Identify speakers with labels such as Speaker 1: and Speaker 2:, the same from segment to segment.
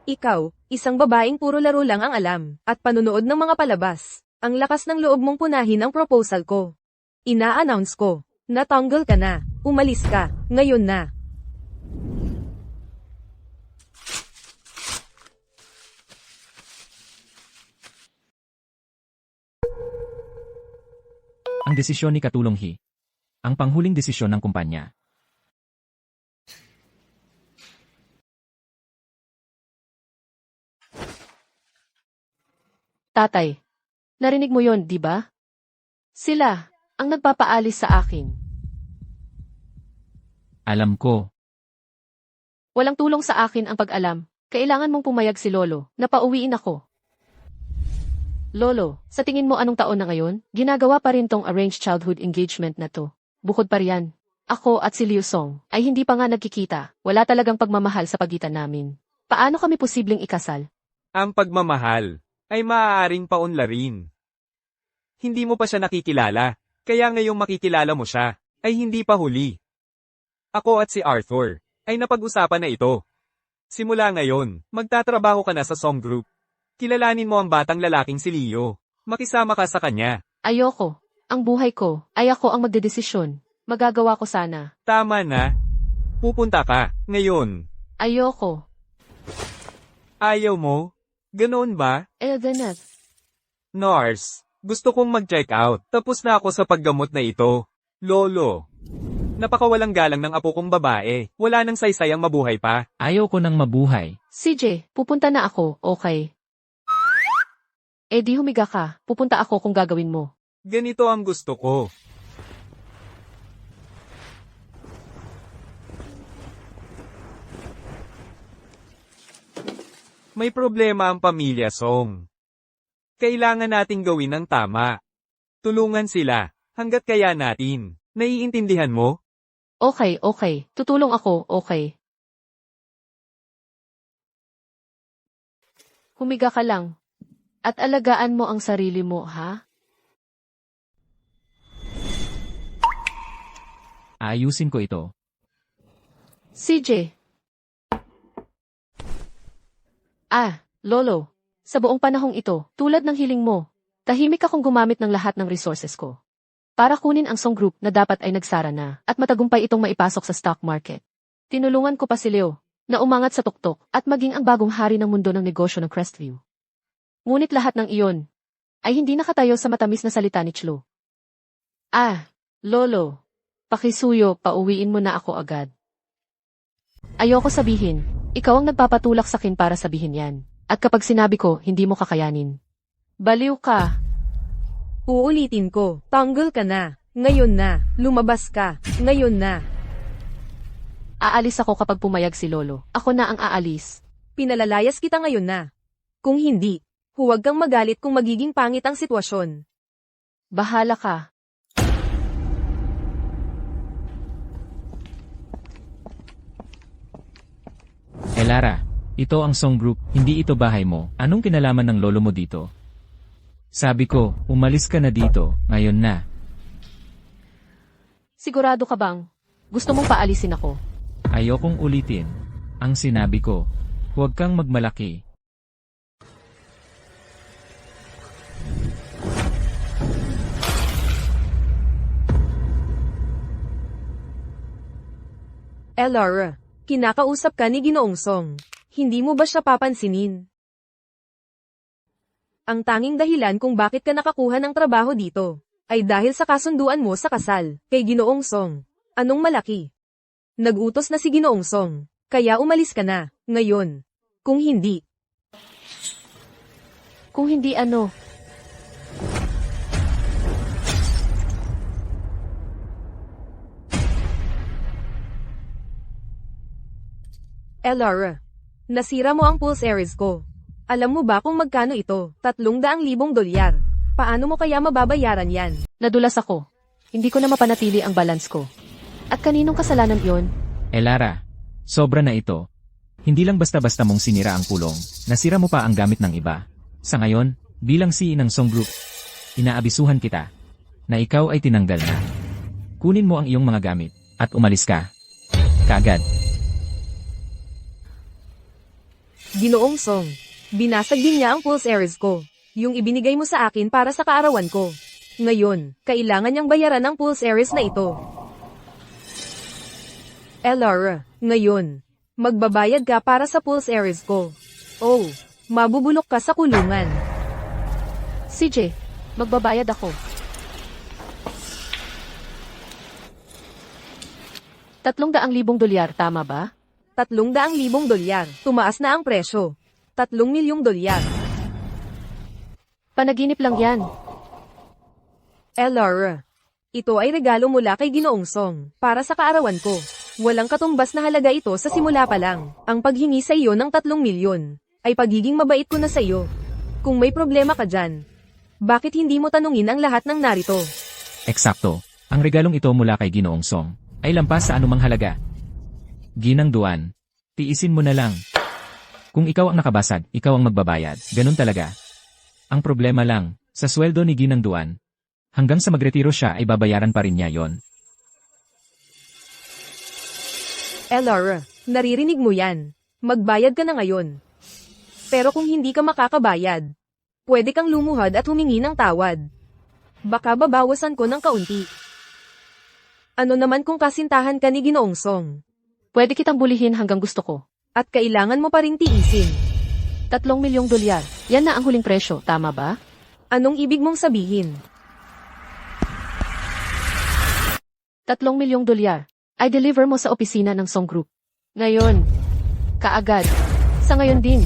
Speaker 1: Ikaw, isang babaeng puro laro lang ang alam, at panunood ng mga palabas. Ang lakas ng loob mong punahin ang proposal ko. Ina-announce ko, natanggal ka na, umalis ka, ngayon na.
Speaker 2: Ang desisyon ni Katulong He. Ang panghuling desisyon ng kumpanya.
Speaker 3: Tatay, narinig mo yon, di ba? Sila, ang nagpapaalis sa akin.
Speaker 2: Alam ko.
Speaker 3: Walang tulong sa akin ang pag-alam. Kailangan mong pumayag si Lolo, na pauwiin ako. Lolo, sa tingin mo anong taon na ngayon? Ginagawa pa rin tong arranged childhood engagement na to. Bukod pa riyan, ako at si Liu Song ay hindi pa nga nagkikita. Wala talagang pagmamahal sa pagitan namin. Paano kami posibleng ikasal?
Speaker 4: Ang pagmamahal ay maaaring paunlarin. Hindi mo pa siya nakikilala, kaya ngayong makikilala mo siya, ay hindi pa huli. Ako at si Arthur ay napag-usapan na ito. Simula ngayon, magtatrabaho ka na sa Song Group. Kilalanin mo ang batang lalaking si Leo. Makisama ka sa kanya.
Speaker 3: Ayoko. Ang buhay ko ay ako ang magdedesisyon. Magagawa ko sana.
Speaker 4: Tama na. Pupunta ka, ngayon.
Speaker 3: Ayoko.
Speaker 4: Ayaw mo? Ganoon ba?
Speaker 3: Eldenet.
Speaker 4: Nurse, gusto kong mag-check out. Tapos na ako sa paggamot na ito. Lolo. Napakawalang galang ng apo kong babae. Wala nang saysayang mabuhay pa.
Speaker 2: Ayaw ko nang mabuhay.
Speaker 3: CJ, pupunta na ako, okay? Eh di humiga ka, pupunta ako kung gagawin mo.
Speaker 4: Ganito ang gusto ko. May problema ang pamilya Song. Kailangan nating gawin ang tama. Tulungan sila, hanggat kaya natin. Naiintindihan mo?
Speaker 3: Okay, okay. Tutulong ako, okay. Humiga ka lang. At alagaan mo ang sarili mo, ha?
Speaker 2: Ayusin ko ito.
Speaker 3: CJ. Lolo. Sa buong panahong ito, tulad ng hiling mo, tahimik akong gumamit ng lahat ng resources ko. Para kunin ang Song Group na dapat ay nagsara na at matagumpay itong maipasok sa stock market. Tinulungan ko pa si Leo na umangat sa tuktok at maging ang bagong hari ng mundo ng negosyo ng Crestview. Ngunit lahat ng iyon ay hindi nakatayo sa matamis na salita ni Chlo. Lolo, pakisuyo, pauwiin mo na ako agad. Ayoko sabihin, ikaw ang nagpapatulak sa akin para sabihin yan. At kapag sinabi ko, hindi mo kakayanin. Baliw ka.
Speaker 1: Uulitin ko, tanggal ka na, ngayon na, lumabas ka, ngayon na.
Speaker 3: Aalis ako kapag pumayag si Lolo. Ako na ang aalis.
Speaker 1: Pinalalayas kita ngayon na. Kung hindi, huwag kang magalit kung magiging pangit ang sitwasyon.
Speaker 3: Bahala ka.
Speaker 2: Lara, ito ang Song Group, hindi ito bahay mo. Anong kinalaman ng lolo mo dito? Sabi ko, umalis ka na dito, ngayon na.
Speaker 3: Sigurado ka bang gusto mong paalisin ako?
Speaker 2: Ayokong ulitin. Ang sinabi ko, huwag kang magmalaki.
Speaker 1: Lara, kinakausap ka ni Ginoong Song. Hindi mo ba siya papansinin? Ang tanging dahilan kung bakit ka nakakuha ng trabaho dito, ay dahil sa kasunduan mo sa kasal, kay Ginoong Song. Anong malaki? Nag-utos na si Ginoong Song, kaya umalis ka na, ngayon. Kung hindi.
Speaker 3: Kung hindi ano?
Speaker 1: Lara, nasira mo ang pulse areas ko. Alam mo ba kung magkano ito? 300,000 dolyar. Paano mo kaya mababayaran yan?
Speaker 3: Nadulas ako. Hindi ko na mapanatili ang balance ko. At kaninong kasalanan iyon?
Speaker 2: Lara, sobra na ito. Hindi lang basta-basta mong sinira ang pulong, nasira mo pa ang gamit ng iba. Sa ngayon, bilang CEO ng Song Group, inaabisuhan kita na ikaw ay tinanggal na. Kunin mo ang iyong mga gamit at umalis ka. Kaagad.
Speaker 1: Ginoong Song. Binasag din niya ang pulse ares ko. Yung ibinigay mo sa akin para sa kaarawan ko. Ngayon, kailangan niyang bayaran ang pulse ares na ito. Elara, ngayon, magbabayad ka para sa pulse ares ko. Oh, mabubulok ka sa kulungan.
Speaker 3: CJ, magbabayad ako. 300,000 dolyar, tama ba?
Speaker 1: 300,000 dolyar. Tumaas na ang presyo. 3 milyong dolyar.
Speaker 3: Panaginip lang yan.
Speaker 1: Elara, ito ay regalo mula kay Ginoong Song, para sa kaarawan ko. Walang katumbas na halaga ito sa simula pa lang. Ang paghingi sa iyo ng 3 milyon, ay pagiging mabait ko na sa iyo. Kung may problema ka dyan, bakit hindi mo tanungin ang lahat ng narito?
Speaker 2: Eksakto. Ang regalong ito mula kay Ginoong Song ay lampas sa anumang halaga. Ginang Duan, tiisin mo na lang. Kung ikaw ang nakabasag, ikaw ang magbabayad. Ganun talaga. Ang problema lang, sa sweldo ni Ginang Duan, hanggang sa magretiro siya ay babayaran pa rin niya yon.
Speaker 1: Elara, naririnig mo yan. Magbayad ka na ngayon. Pero kung hindi ka makakabayad, pwede kang lumuhad at humingi ng tawad. Baka babawasan ko ng kaunti. Ano naman kung kasintahan ka ni Ginoong Song?
Speaker 3: Pwede kitang bulihin hanggang gusto ko.
Speaker 1: At kailangan mo pa rin tiisin.
Speaker 3: 3 milyong dolyar. Yan na ang huling presyo, tama ba?
Speaker 1: Anong ibig mong sabihin?
Speaker 3: 3 milyong dolyar. I deliver mo sa opisina ng Song Group. Ngayon. Kaagad. Sa ngayon din.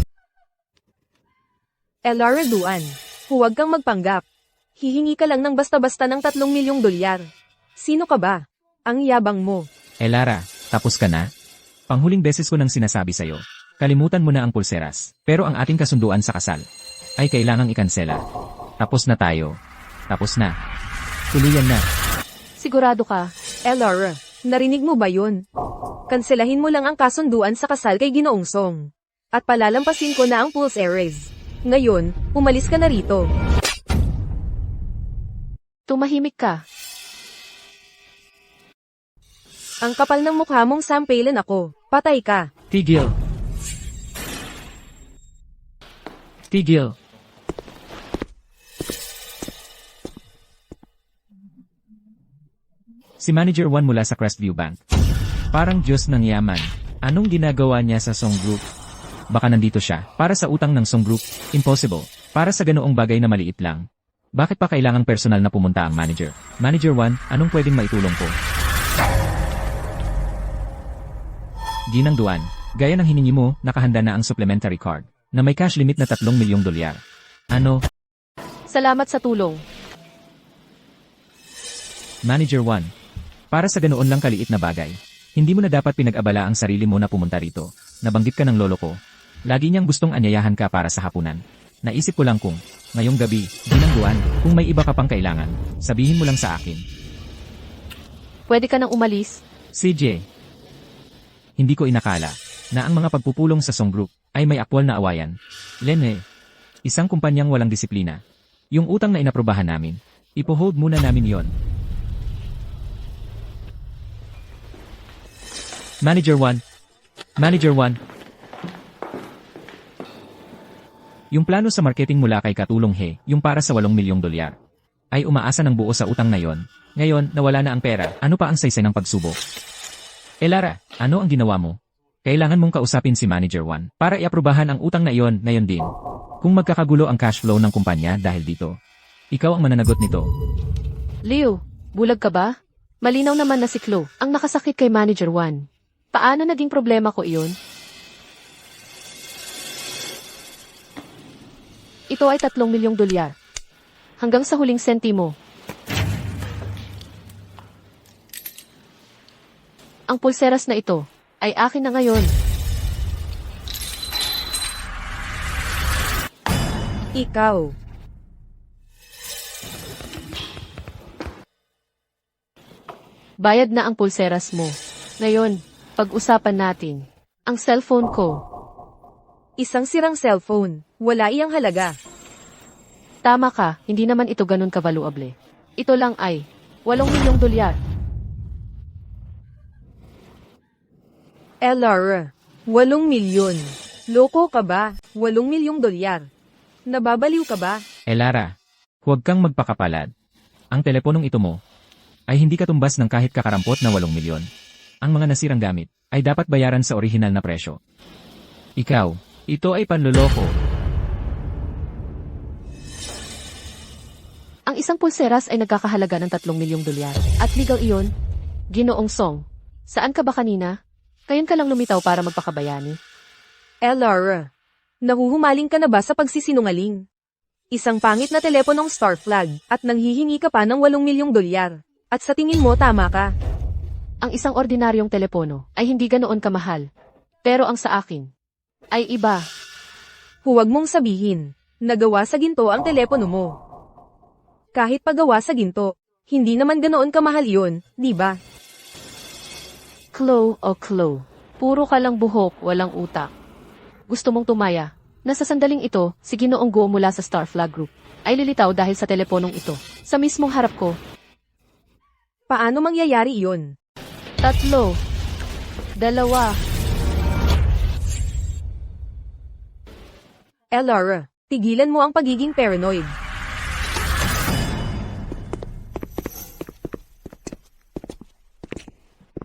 Speaker 1: Elara Duan, huwag kang magpanggap. Hihingi ka lang ng basta-basta ng 3 milyong dolyar. Sino ka ba? Ang yabang mo.
Speaker 2: Lara, tapos ka na? Panghuling beses ko nang sinasabi sa'yo. Kalimutan mo na ang pulseras. Pero ang ating kasunduan sa kasal ay kailangang ikansela. Tapos na tayo. Tapos na. Tuluyan na.
Speaker 3: Sigurado ka.
Speaker 1: Elara, narinig mo ba yun? Kanselahin mo lang ang kasunduan sa kasal kay Ginoong Song. At palalampasin ko na ang pulse ares. Ngayon, umalis ka na rito.
Speaker 3: Tumahimik ka.
Speaker 1: Ang kapal ng mukha mong sampailan ako. Patay ka.
Speaker 2: Tigil. Tigil. Si Manager 1 mula sa Crestview Bank. Parang Diyos ng yaman. Anong ginagawa niya sa Song Group? Baka nandito siya. Para sa utang ng Song Group, impossible. Para sa ganoong bagay na maliit lang. Bakit pa kailangang personal na pumunta ang manager? Manager 1, anong pwedeng maitulong ko? Ginang Duan, gaya ng hiningi mo, nakahanda na ang supplementary card, na may cash limit na 3 milyong dolyar. Ano?
Speaker 3: Salamat sa tulong.
Speaker 2: Manager 1, para sa ganoon lang kaliit na bagay, hindi mo na dapat pinag-abala ang sarili mo na pumunta rito. Nabanggit ka ng lolo ko. Lagi niyang gustong anyayahan ka para sa hapunan. Naisip ko lang kung, ngayong gabi, Ginang Duan, kung may iba ka pang kailangan, sabihin mo lang sa akin.
Speaker 3: Pwede ka nang umalis?
Speaker 2: CJ, hindi ko inakala na ang mga pagpupulong sa Song Group ay may aktwal na awayan. Lene, isang kumpanyang walang disiplina. Yung utang na inaprobahan namin, ipo-hold muna namin yon. Manager 1. Manager 1. Yung plano sa marketing mula kay Katulong He, yung para sa 8 milyong dolyar, ay umaasa ng buo sa utang na yon. Ngayon, nawala na ang pera. Ano pa ang saysay ng pagsubok? Lara, ano ang ginawa mo? Kailangan mong kausapin si Manager 1 para iaprubahan ang utang na iyon din. Kung magkakagulo ang cash flow ng kumpanya dahil dito, ikaw ang mananagot nito.
Speaker 3: Leo, bulag ka ba? Malinaw naman na si Chloe ang nakasakit kay Manager 1. Paano naging problema ko iyon? Ito ay 3 milyong dolyar. Hanggang sa huling sentimo. Ang pulseras na ito ay akin na ngayon.
Speaker 1: Ikaw.
Speaker 3: Bayad na ang pulseras mo. Ngayon, pag-usapan natin. Ang cellphone ko.
Speaker 1: Isang sirang cellphone. Wala iyang halaga.
Speaker 3: Tama ka, hindi naman ito ganun kavaluable. Ito lang ay 8 milyong dolyar.
Speaker 1: Elara, 8 milyon. Loko ka ba? 8 milyong dolyar. Nababaliw ka ba?
Speaker 2: Lara, huwag kang magpakapalad. Ang teleponong ito mo ay hindi katumbas ng kahit kakarampot na 8 milyon. Ang mga nasirang gamit ay dapat bayaran sa orihinal na presyo. Ikaw, ito ay panloloko.
Speaker 3: Ang isang pulseras ay nagkakahalaga ng 3 milyong dolyar. At legal iyon? Ginoong Song, saan ka ba kanina? Ngayon ka lang lumitaw para magpakabayani.
Speaker 1: Lara, nahuhumaling ka na ba sa pagsisinungaling? Isang pangit na teleponong Star Flag at nanghihingi ka pa ng 8 milyong dolyar. At sa tingin mo tama ka.
Speaker 3: Ang isang ordinaryong telepono ay hindi ganoon kamahal. Pero ang sa akin ay iba.
Speaker 1: Huwag mong sabihin, nagawa sa ginto ang telepono mo. Kahit pagawa sa ginto, hindi naman ganoon kamahal yun, di ba?
Speaker 3: Chloe o Chloe, puro ka lang buhok, walang utak. Gusto mong tumaya? Nasa sandaling ito, si Ginoong Go mula sa Star Flag Group ay lilitaw dahil sa teleponong ito. Sa mismong harap ko,
Speaker 1: Paano mangyayari iyon?
Speaker 3: 3, 2.
Speaker 1: Lara, tigilan mo ang pagiging paranoid.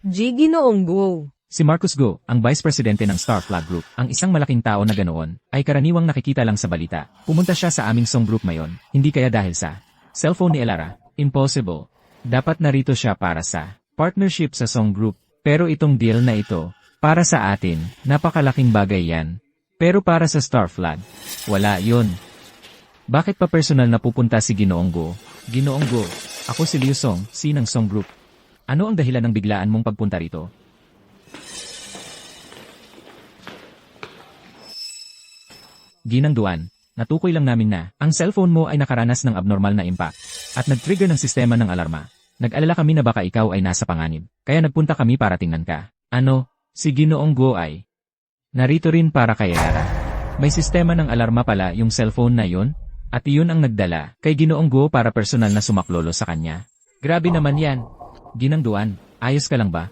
Speaker 1: Ginoong Go.
Speaker 2: Si Marcus Go, ang Vice Presidente ng Star Flag Group, ang isang malaking tao na ganoon, ay karaniwang nakikita lang sa balita. Pumunta siya sa aming Song Group ngayon, hindi kaya dahil sa cellphone ni Lara. Impossible. Dapat narito siya para sa partnership sa Song Group. Pero itong deal na ito, para sa atin, napakalaking bagay yan. Pero para sa Star Flag, wala yun. Bakit pa personal na pupunta si Ginoong Go? Ginoong Go, ako si Liu Song, si ng Song Group. Ano ang dahilan ng biglaan mong pagpunta rito? Ginang Duan, natukoy lang namin na ang cellphone mo ay nakaranas ng abnormal na impact at nag-trigger ng sistema ng alarma. Nag-alala kami na baka ikaw ay nasa panganib, kaya nagpunta kami para tingnan ka. Ano, si Ginoong Go ay narito rin para kay Lara. May sistema ng alarma pala yung cellphone na yun, at iyon ang nagdala kay Ginoong Go para personal na sumaklolo sa kanya. Grabe naman yan. Ginang Duan, ayos ka lang ba?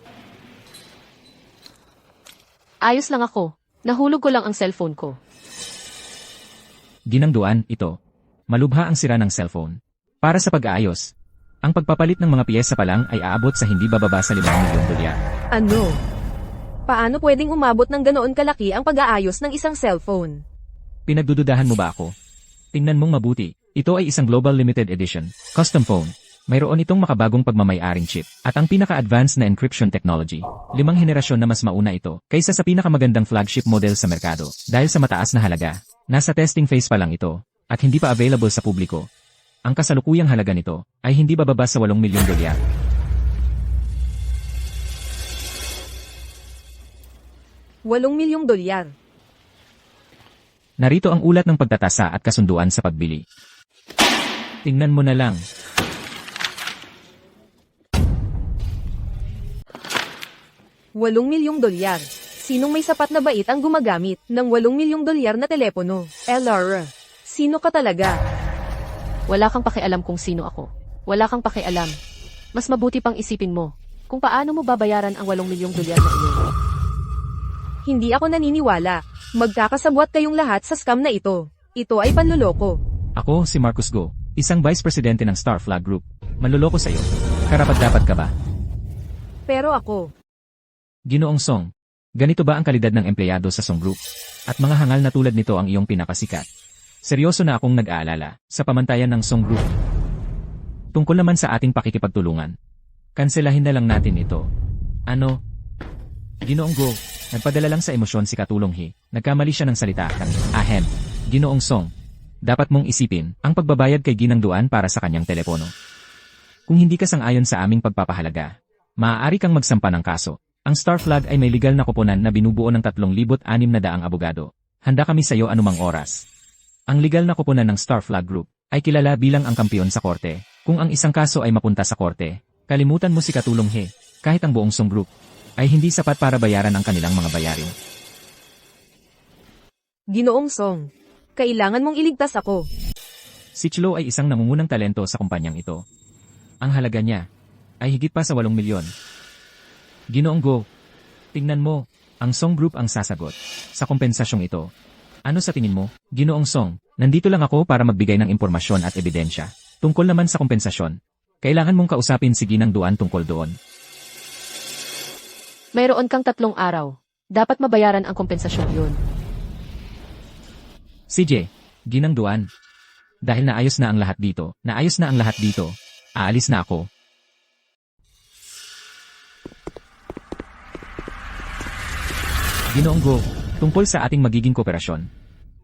Speaker 3: Ayos lang ako. Nahulog ko lang ang cellphone ko.
Speaker 2: Ginang Duan, ito. Malubha ang sira ng cellphone. Para sa pag-aayos, ang pagpapalit ng mga piyesa pa lang ay aabot sa hindi bababa sa 5 milyong dolyar.
Speaker 1: Ano? Paano pwedeng umabot ng ganoon kalaki ang pag-aayos ng isang cellphone?
Speaker 2: Pinagdududahan mo ba ako? Tingnan mong mabuti. Ito ay isang Global Limited Edition, custom phone. Mayroon itong makabagong pagmamay-aring chip at ang pinaka-advanced na encryption technology. 5 henerasyon na mas mauna ito kaysa sa pinakamagandang flagship model sa merkado. Dahil sa mataas na halaga, nasa testing phase pa lang ito at hindi pa available sa publiko. Ang kasalukuyang halaga nito ay hindi bababa sa 8 milyong dolyar.
Speaker 1: $8 milyong.
Speaker 2: Narito ang ulat ng pagtatasa at kasunduan sa pagbili. Tingnan mo na lang.
Speaker 1: $8 milyong. Sinong may sapat na bait ang gumagamit ng $8 milyong na telepono? Lara, sino ka talaga?
Speaker 3: Wala kang pakialam kung sino ako. Wala kang pakialam. Mas mabuti pang isipin mo kung paano mo babayaran ang $8 milyong na iyon.
Speaker 1: Hindi ako naniniwala. Magkakasabwat kayong lahat sa scam na ito. Ito ay panloloko.
Speaker 2: Ako si Marcus Go, isang Vice Presidente ng Star Flag Group. Manloloko sa'yo. Karapat-dapat ka ba?
Speaker 1: Pero ako,
Speaker 2: Ginoong Song, ganito ba ang kalidad ng empleyado sa Song Group? At mga hangal na tulad nito ang iyong pinakasikat. Seryoso na akong nag-aalala sa pamantayan ng Song Group. Tungkol naman sa ating pakikipagtulungan. Kanselahin na lang natin ito. Ano? Ginoong Go, nagpadala lang sa emosyon si Katulong He. Nagkamali siya ng salita. Ahem. Ginoong Song, dapat mong isipin ang pagbabayad kay Ginang Duan para sa kanyang telepono. Kung hindi ka sang-ayon sa aming pagpapahalaga, maaari kang magsampa ng kaso. Ang Star Flag ay may legal na koponan na binubuo ng 3,600 abogado. Handa kami sa iyo anumang oras. Ang legal na koponan ng Star Flag Group ay kilala bilang ang kampiyon sa korte. Kung ang isang kaso ay mapunta sa korte, kalimutan mo si Katulong He, kahit ang buong Song Group, ay hindi sapat para bayaran ang kanilang mga bayarin.
Speaker 1: Ginoong Song, kailangan mong iligtas ako.
Speaker 2: Si Chlo ay isang nangungunang talento sa kumpanyang ito. Ang halaga niya ay higit pa sa 8 milyon. Ginoong Go, tingnan mo, Ang Song Group ang sasagot. Sa kompensasyong ito. Ano sa tingin mo? Ginoong Song, nandito lang ako para magbigay ng impormasyon at ebidensya. Tungkol naman sa kompensasyon. Kailangan mong kausapin si Ginang Duan tungkol doon.
Speaker 3: Mayroon kang 3 araw. Dapat mabayaran ang kompensasyon yun.
Speaker 2: CJ, Ginang Duan. Dahil naayos na ang lahat dito, aalis na ako. Ginoong Go, tungkol sa ating magiging kooperasyon.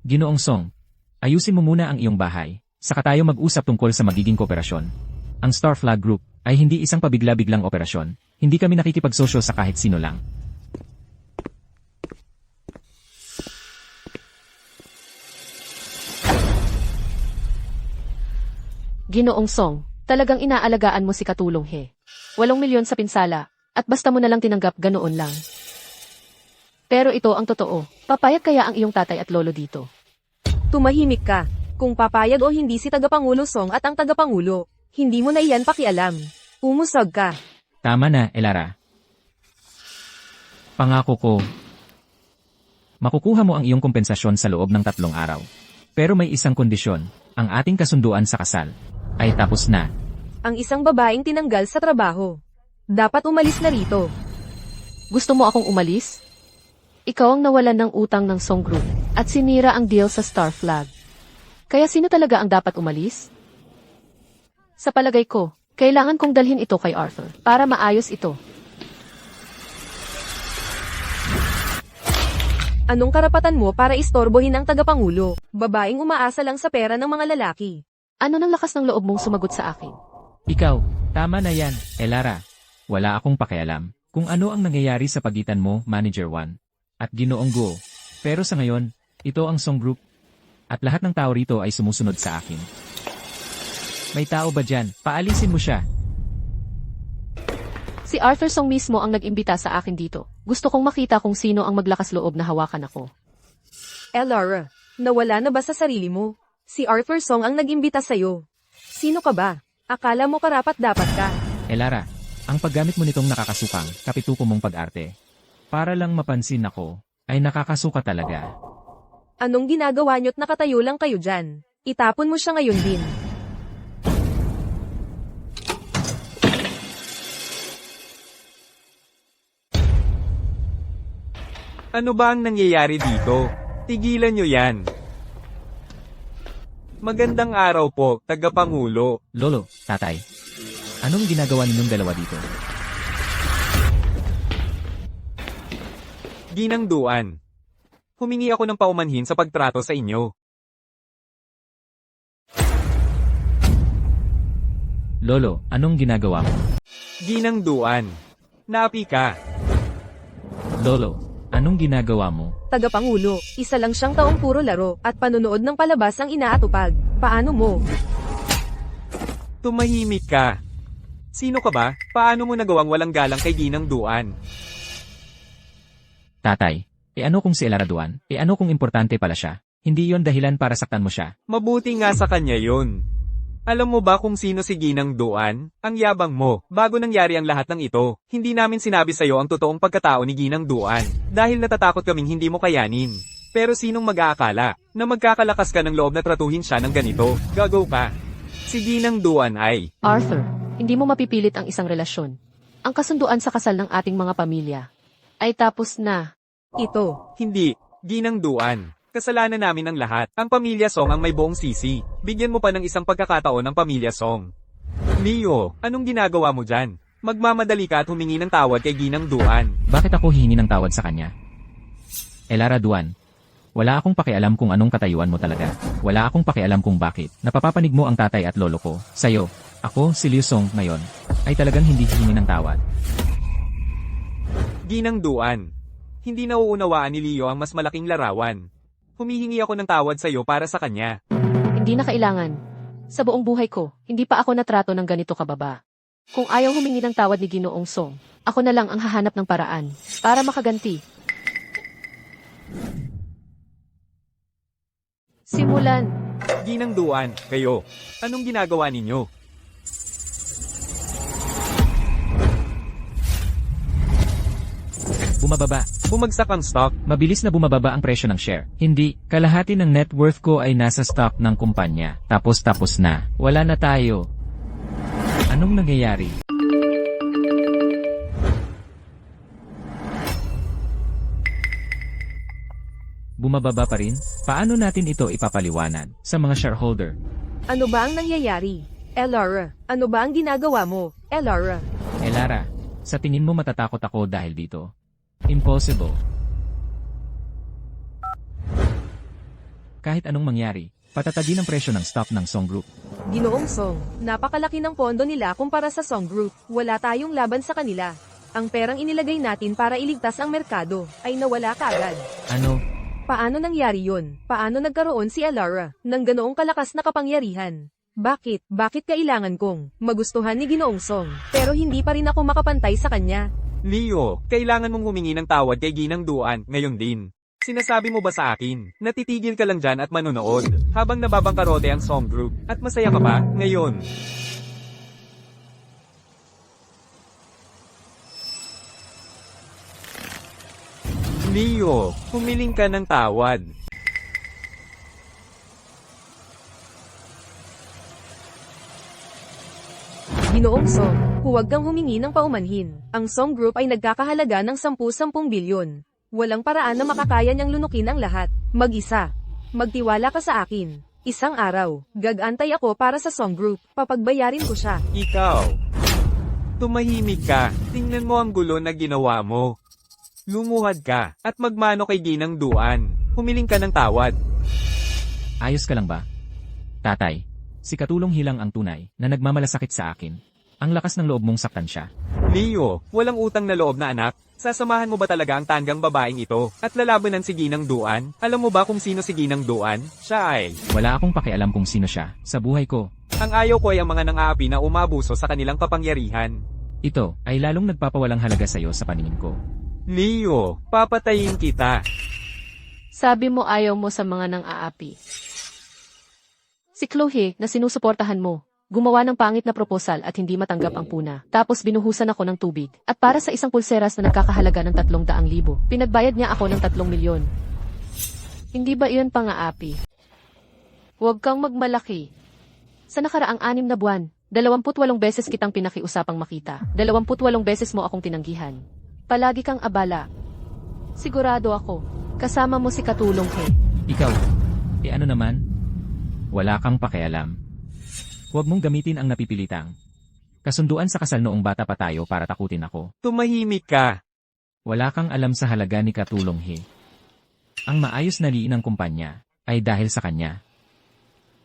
Speaker 2: Ginoong Song, ayusin mo muna ang iyong bahay, saka tayo mag-usap tungkol sa magiging kooperasyon. Ang Star Flag Group ay hindi isang pabigla-biglang operasyon, hindi kami nakikipagsosyo sa kahit sino lang.
Speaker 3: Ginoong Song, talagang inaalagaan mo si Katulong He. 8 milyon sa pinsala, at basta mo nalang tinanggap ganoon lang. Pero ito ang totoo, papayag kaya ang iyong tatay at lolo dito?
Speaker 1: Tumahimik ka. Kung papayag o hindi si Tagapangulo Song at ang Tagapangulo, hindi mo na iyan pakialam. Umusog ka.
Speaker 2: Tama na, Elara. Pangako ko. Makukuha mo ang iyong kompensasyon sa loob ng 3 araw. Pero may isang kondisyon, ang ating kasunduan sa kasal ay tapos na.
Speaker 1: Ang isang babaeng tinanggal sa trabaho. Dapat umalis na rito.
Speaker 3: Gusto mo akong umalis? Ikaw ang nawalan ng utang ng Song Group at sinira ang deal sa Star Flag. Kaya sino talaga ang dapat umalis? Sa palagay ko, kailangan kong dalhin ito kay Arthur para maayos ito.
Speaker 1: Anong karapatan mo para istorbohin ang Tagapangulo? Babaeng umaasa lang sa pera ng mga lalaki.
Speaker 3: Ano ng lakas ng loob mong sumagot sa akin?
Speaker 2: Ikaw, tama na yan, Elara. Wala akong pakialam kung ano ang nangyayari sa pagitan mo, Manager 1. At Ginoong Go. Pero sa ngayon, ito ang Song Group. At lahat ng tao rito ay sumusunod sa akin. May tao ba dyan? Paalisin mo siya.
Speaker 3: Si Arthur Song mismo ang nag-imbita sa akin dito. Gusto kong makita kung sino ang maglakas loob na hawakan ako.
Speaker 1: Elara, nawala na ba sa sarili mo? Si Arthur Song ang nag-imbita sa'yo. Sino ka ba? Akala mo karapat-dapat ka.
Speaker 2: Elara, ang paggamit mo nitong nakakasukang, kapituko mong pag-arte. Para lang mapansin ako, ay nakakasuka talaga.
Speaker 1: Anong ginagawa nyo't nakatayo lang kayo dyan? Itapon mo siya ngayon din.
Speaker 4: Ano ba ang nangyayari dito? Tigilan nyo yan. Magandang araw po, Tagapangulo.
Speaker 2: Lolo, tatay. Anong ginagawa ninyong dalawa dito?
Speaker 4: Ginang Duan. Humingi ako ng paumanhin sa pagtrato sa inyo.
Speaker 2: Lolo, anong ginagawa mo?
Speaker 4: Ginang Duan. Napi ka.
Speaker 2: Lolo, anong ginagawa mo?
Speaker 1: Tagapangulo, isa lang siyang taong puro laro at panunood ng palabas ang inaatupag. Paano mo?
Speaker 4: Tumahimik ka. Sino ka ba? Paano mo nagawang walang galang kay Ginang Duan?
Speaker 2: Tatay, ano kung si Elara Duan? Ano kung importante pala siya? Hindi yon dahilan para saktan mo siya.
Speaker 4: Mabuti nga sa kanya yun. Alam mo ba kung sino si Ginang Duan? Ang yabang mo. Bago nangyari ang lahat ng ito, hindi namin sinabi sa'yo ang totoong pagkatao ni Ginang Duan. Dahil natatakot kaming hindi mo kayanin. Pero sinong mag-aakala na magkakalakas ka ng loob na tratuhin siya ng ganito? Gagaw ka. Si Ginang Duan ay...
Speaker 3: Arthur, hindi mo mapipilit ang isang relasyon. Ang kasunduan sa kasal ng ating mga pamilya ay tapos na.
Speaker 1: Ito.
Speaker 4: Hindi. Ginang Duan. Kasalanan namin ang lahat. Ang pamilya Song ang may buong sisi. Bigyan mo pa ng isang pagkakataon ng pamilya Song. Leo, anong ginagawa mo dyan? Magmamadali ka at humingi ng tawad kay Ginang Duan.
Speaker 2: Bakit ako hihingi ng tawad sa kanya? Elara Duan, wala akong pakialam kung anong katayuan mo talaga. Wala akong pakialam kung bakit. Napapapanig mo ang tatay at lolo ko. Sa'yo, ako, si Liu Song, ngayon, ay talagang hindi hihingi ng tawad.
Speaker 4: Ginang Duan. Hindi nauunawaan ni Leo ang mas malaking larawan. Humihingi ako ng tawad sa'yo para sa kanya.
Speaker 3: Hindi na kailangan. Sa buong buhay ko, hindi pa ako natrato ng ganito kababa. Kung ayaw humingi ng tawad ni Ginoong Song, ako na lang ang hahanap ng paraan para makaganti. Simulan.
Speaker 4: Ginang Duan, kayo, anong ginagawa ninyo?
Speaker 2: Bumababa.
Speaker 4: Bumagsak ang stock.
Speaker 2: Mabilis na bumababa ang presyo ng share. Hindi, kalahati ng net worth ko ay nasa stock ng kumpanya. Tapos na. Wala na tayo. Anong nangyayari? Bumababa pa rin? Paano natin ito ipapaliwanag sa mga shareholder?
Speaker 1: Ano ba ang nangyayari? Elara, ano ba ang ginagawa mo? Elara,
Speaker 2: Lara, sa tingin mo matatakot ako dahil dito? Impossible. Kahit anong mangyari, patatagin ang presyo ng stock ng Song Group.
Speaker 1: Ginoong Song, napakalaki ng pondo nila kumpara sa Song Group. Wala tayong laban sa kanila. Ang perang inilagay natin para iligtas ang merkado ay nawala kaagad.
Speaker 2: Ano?
Speaker 1: Paano nangyari yun? Paano nagkaroon si Elara ng ganoong kalakas na kapangyarihan? Bakit kailangan kong magustuhan ni Ginoong Song, pero hindi pa rin ako makapantay sa kanya?
Speaker 4: Leo, kailangan mong humingi ng tawad kay Ginang Duan, ngayon din. Sinasabi mo ba sa akin, natitigil ka lang dyan at manonood, habang nababangkarote ang Song Group, at masaya ka ba, ngayon? Leo, humiling ka ng tawad.
Speaker 1: Ginoong Song, huwag kang humingi ng paumanhin. Ang Song Group ay nagkakahalaga ng 10-10 bilyon. Walang paraan na makakaya niyang lunukin ang lahat. Mag-isa. Magtiwala ka sa akin. Isang araw, gagantay ako para sa Song Group. Papagbayarin ko siya.
Speaker 4: Ikaw. Tumahimik ka, tingnan mo ang gulo na ginawa mo. Lumuhad ka, at magmano kay Ginang Duan. Humiling ka ng tawad.
Speaker 2: Ayos ka lang ba? Tatay, si Katulong Hilang ang tunay na nagmamalasakit sa akin. Ang lakas ng loob mong saktan siya.
Speaker 4: Leo, walang utang na loob na anak. Sasamahan mo ba talaga ang tanggang babaeng ito? At lalabanan si Ginang Duan? Alam mo ba kung sino si Ginang Duan? Siya ay...
Speaker 2: Wala akong pakialam kung sino siya sa buhay ko.
Speaker 4: Ang ayaw ko ay ang mga nang-aapi na umabuso sa kanilang kapangyarihan.
Speaker 2: Ito ay lalong nagpapawalang halaga sa iyo sa paningin ko.
Speaker 4: Leo, papatayin kita.
Speaker 3: Sabi mo ayaw mo sa mga nang-aapi. Si Chloe, na sinusuportahan mo, gumawa ng pangit na proposal at hindi matanggap ang puna. Tapos binuhusan ako ng tubig. At para sa isang pulseras na nagkakahalaga ng 300,000, pinagbayad niya ako ng 3 milyon. Hindi ba iyon pang-aapi? Huwag kang magmalaki. Sa nakaraang 6 na buwan, 28 beses kitang pinakiusapang makita. 28 beses mo akong tinanggihan. Palagi kang abala. Sigurado ako, kasama mo si Katulong He.
Speaker 2: Ikaw, ano naman? Wala kang pakialam. Huwag mong gamitin ang napipilitang kasunduan sa kasal noong bata pa tayo para takutin ako.
Speaker 4: Tumahimik ka.
Speaker 2: Wala kang alam sa halaga ni Katulong He. Ang maayos na liin ng kumpanya ay dahil sa kanya.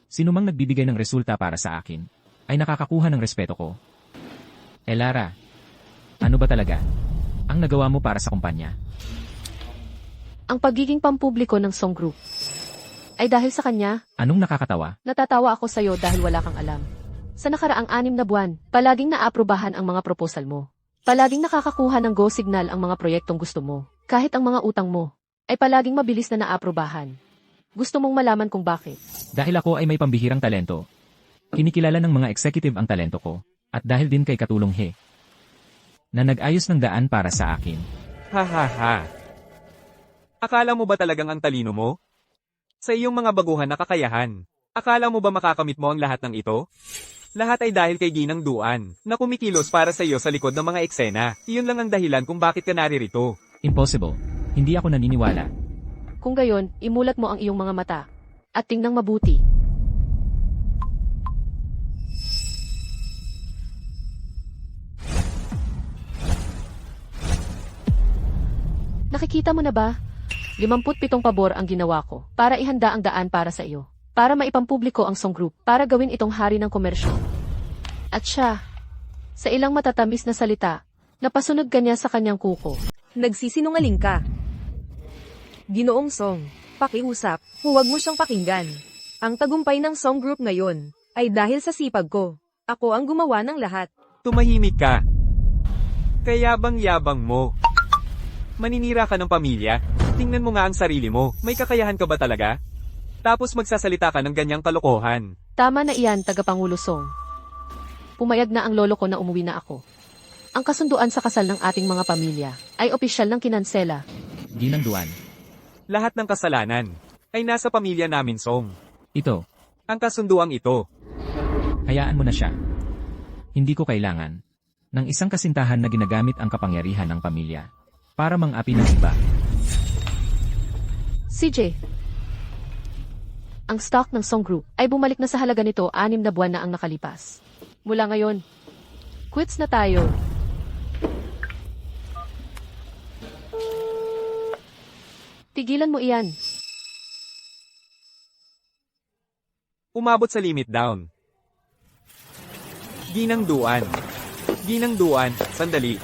Speaker 2: Sino mang nagbibigay ng resulta para sa akin ay nakakakuha ng respeto ko. Lara, ano ba talaga ang nagawa mo para sa kumpanya?
Speaker 3: Ang pagiging pampubliko ng Song Group ay dahil sa kanya.
Speaker 2: Anong nakakatawa?
Speaker 3: Natatawa ako sa'yo dahil wala kang alam. Sa nakaraang 6 na buwan, palaging naaprubahan ang mga proposal mo. Palaging nakakakuha ng go signal ang mga proyektong gusto mo. Kahit ang mga utang mo ay palaging mabilis na naaprubahan. Gusto mong malaman kung bakit?
Speaker 2: Dahil ako ay may pambihirang talento. Kinikilala ng mga executive ang talento ko. At dahil din kay Katulong He, na nag-ayos ng daan para sa akin.
Speaker 4: Ha ha ha. Akala mo ba talagang ang talino mo? Sa iyong mga baguhan na kakayahan. Akala mo ba makakamit mo ang lahat ng ito? Lahat ay dahil kay Ginang Duan, na kumikilos para sa iyo sa likod ng mga eksena. Iyon lang ang dahilan kung bakit ka naririto.
Speaker 2: Impossible. Hindi ako naniniwala.
Speaker 3: Kung gayon, imulat mo ang iyong mga mata. At tingnang mabuti. Nakikita mo na ba? 57 pabor ang ginawa ko para ihanda ang daan para sa iyo. Para maipampubliko ang Song Group, para gawin itong hari ng komersyo. At siya, sa ilang matatamis na salita, napasunog ka niya sa kanyang kuko.
Speaker 1: Nagsisinungaling ka. Ginoong Song, pakiusap, huwag mo siyang pakinggan. Ang tagumpay ng Song Group ngayon ay dahil sa sipag ko. Ako ang gumawa ng lahat.
Speaker 4: Tumahimik ka. Kayabang-yabang mo. Maninira ka ng pamilya. Tingnan mo nga ang sarili mo. May kakayahan ka ba talaga? Tapos magsasalita ka ng ganyang kalokohan.
Speaker 3: Tama na iyan, Tagapangulo Song. Pumayag na ang lolo ko na umuwi na ako. ang kasunduan sa kasal ng ating mga pamilya ay opisyal ng kinansela.
Speaker 2: Ginang Duan.
Speaker 4: Lahat ng kasalanan ay nasa pamilya namin, Song.
Speaker 2: Ito,
Speaker 4: Ang kasunduang ito,
Speaker 2: hayaan mo na siya. Hindi ko kailangan ng isang kasintahan na ginagamit ang kapangyarihan ng pamilya para mang-api ng iba.
Speaker 3: CJ, ang stock ng Song Group ay bumalik na sa halaga nito 6 na buwan na ang nakalipas. Mula ngayon, quits na tayo. Tigilan mo iyan.
Speaker 4: umabot sa limit down. Ginang Duan. Ginang Duan, sandali.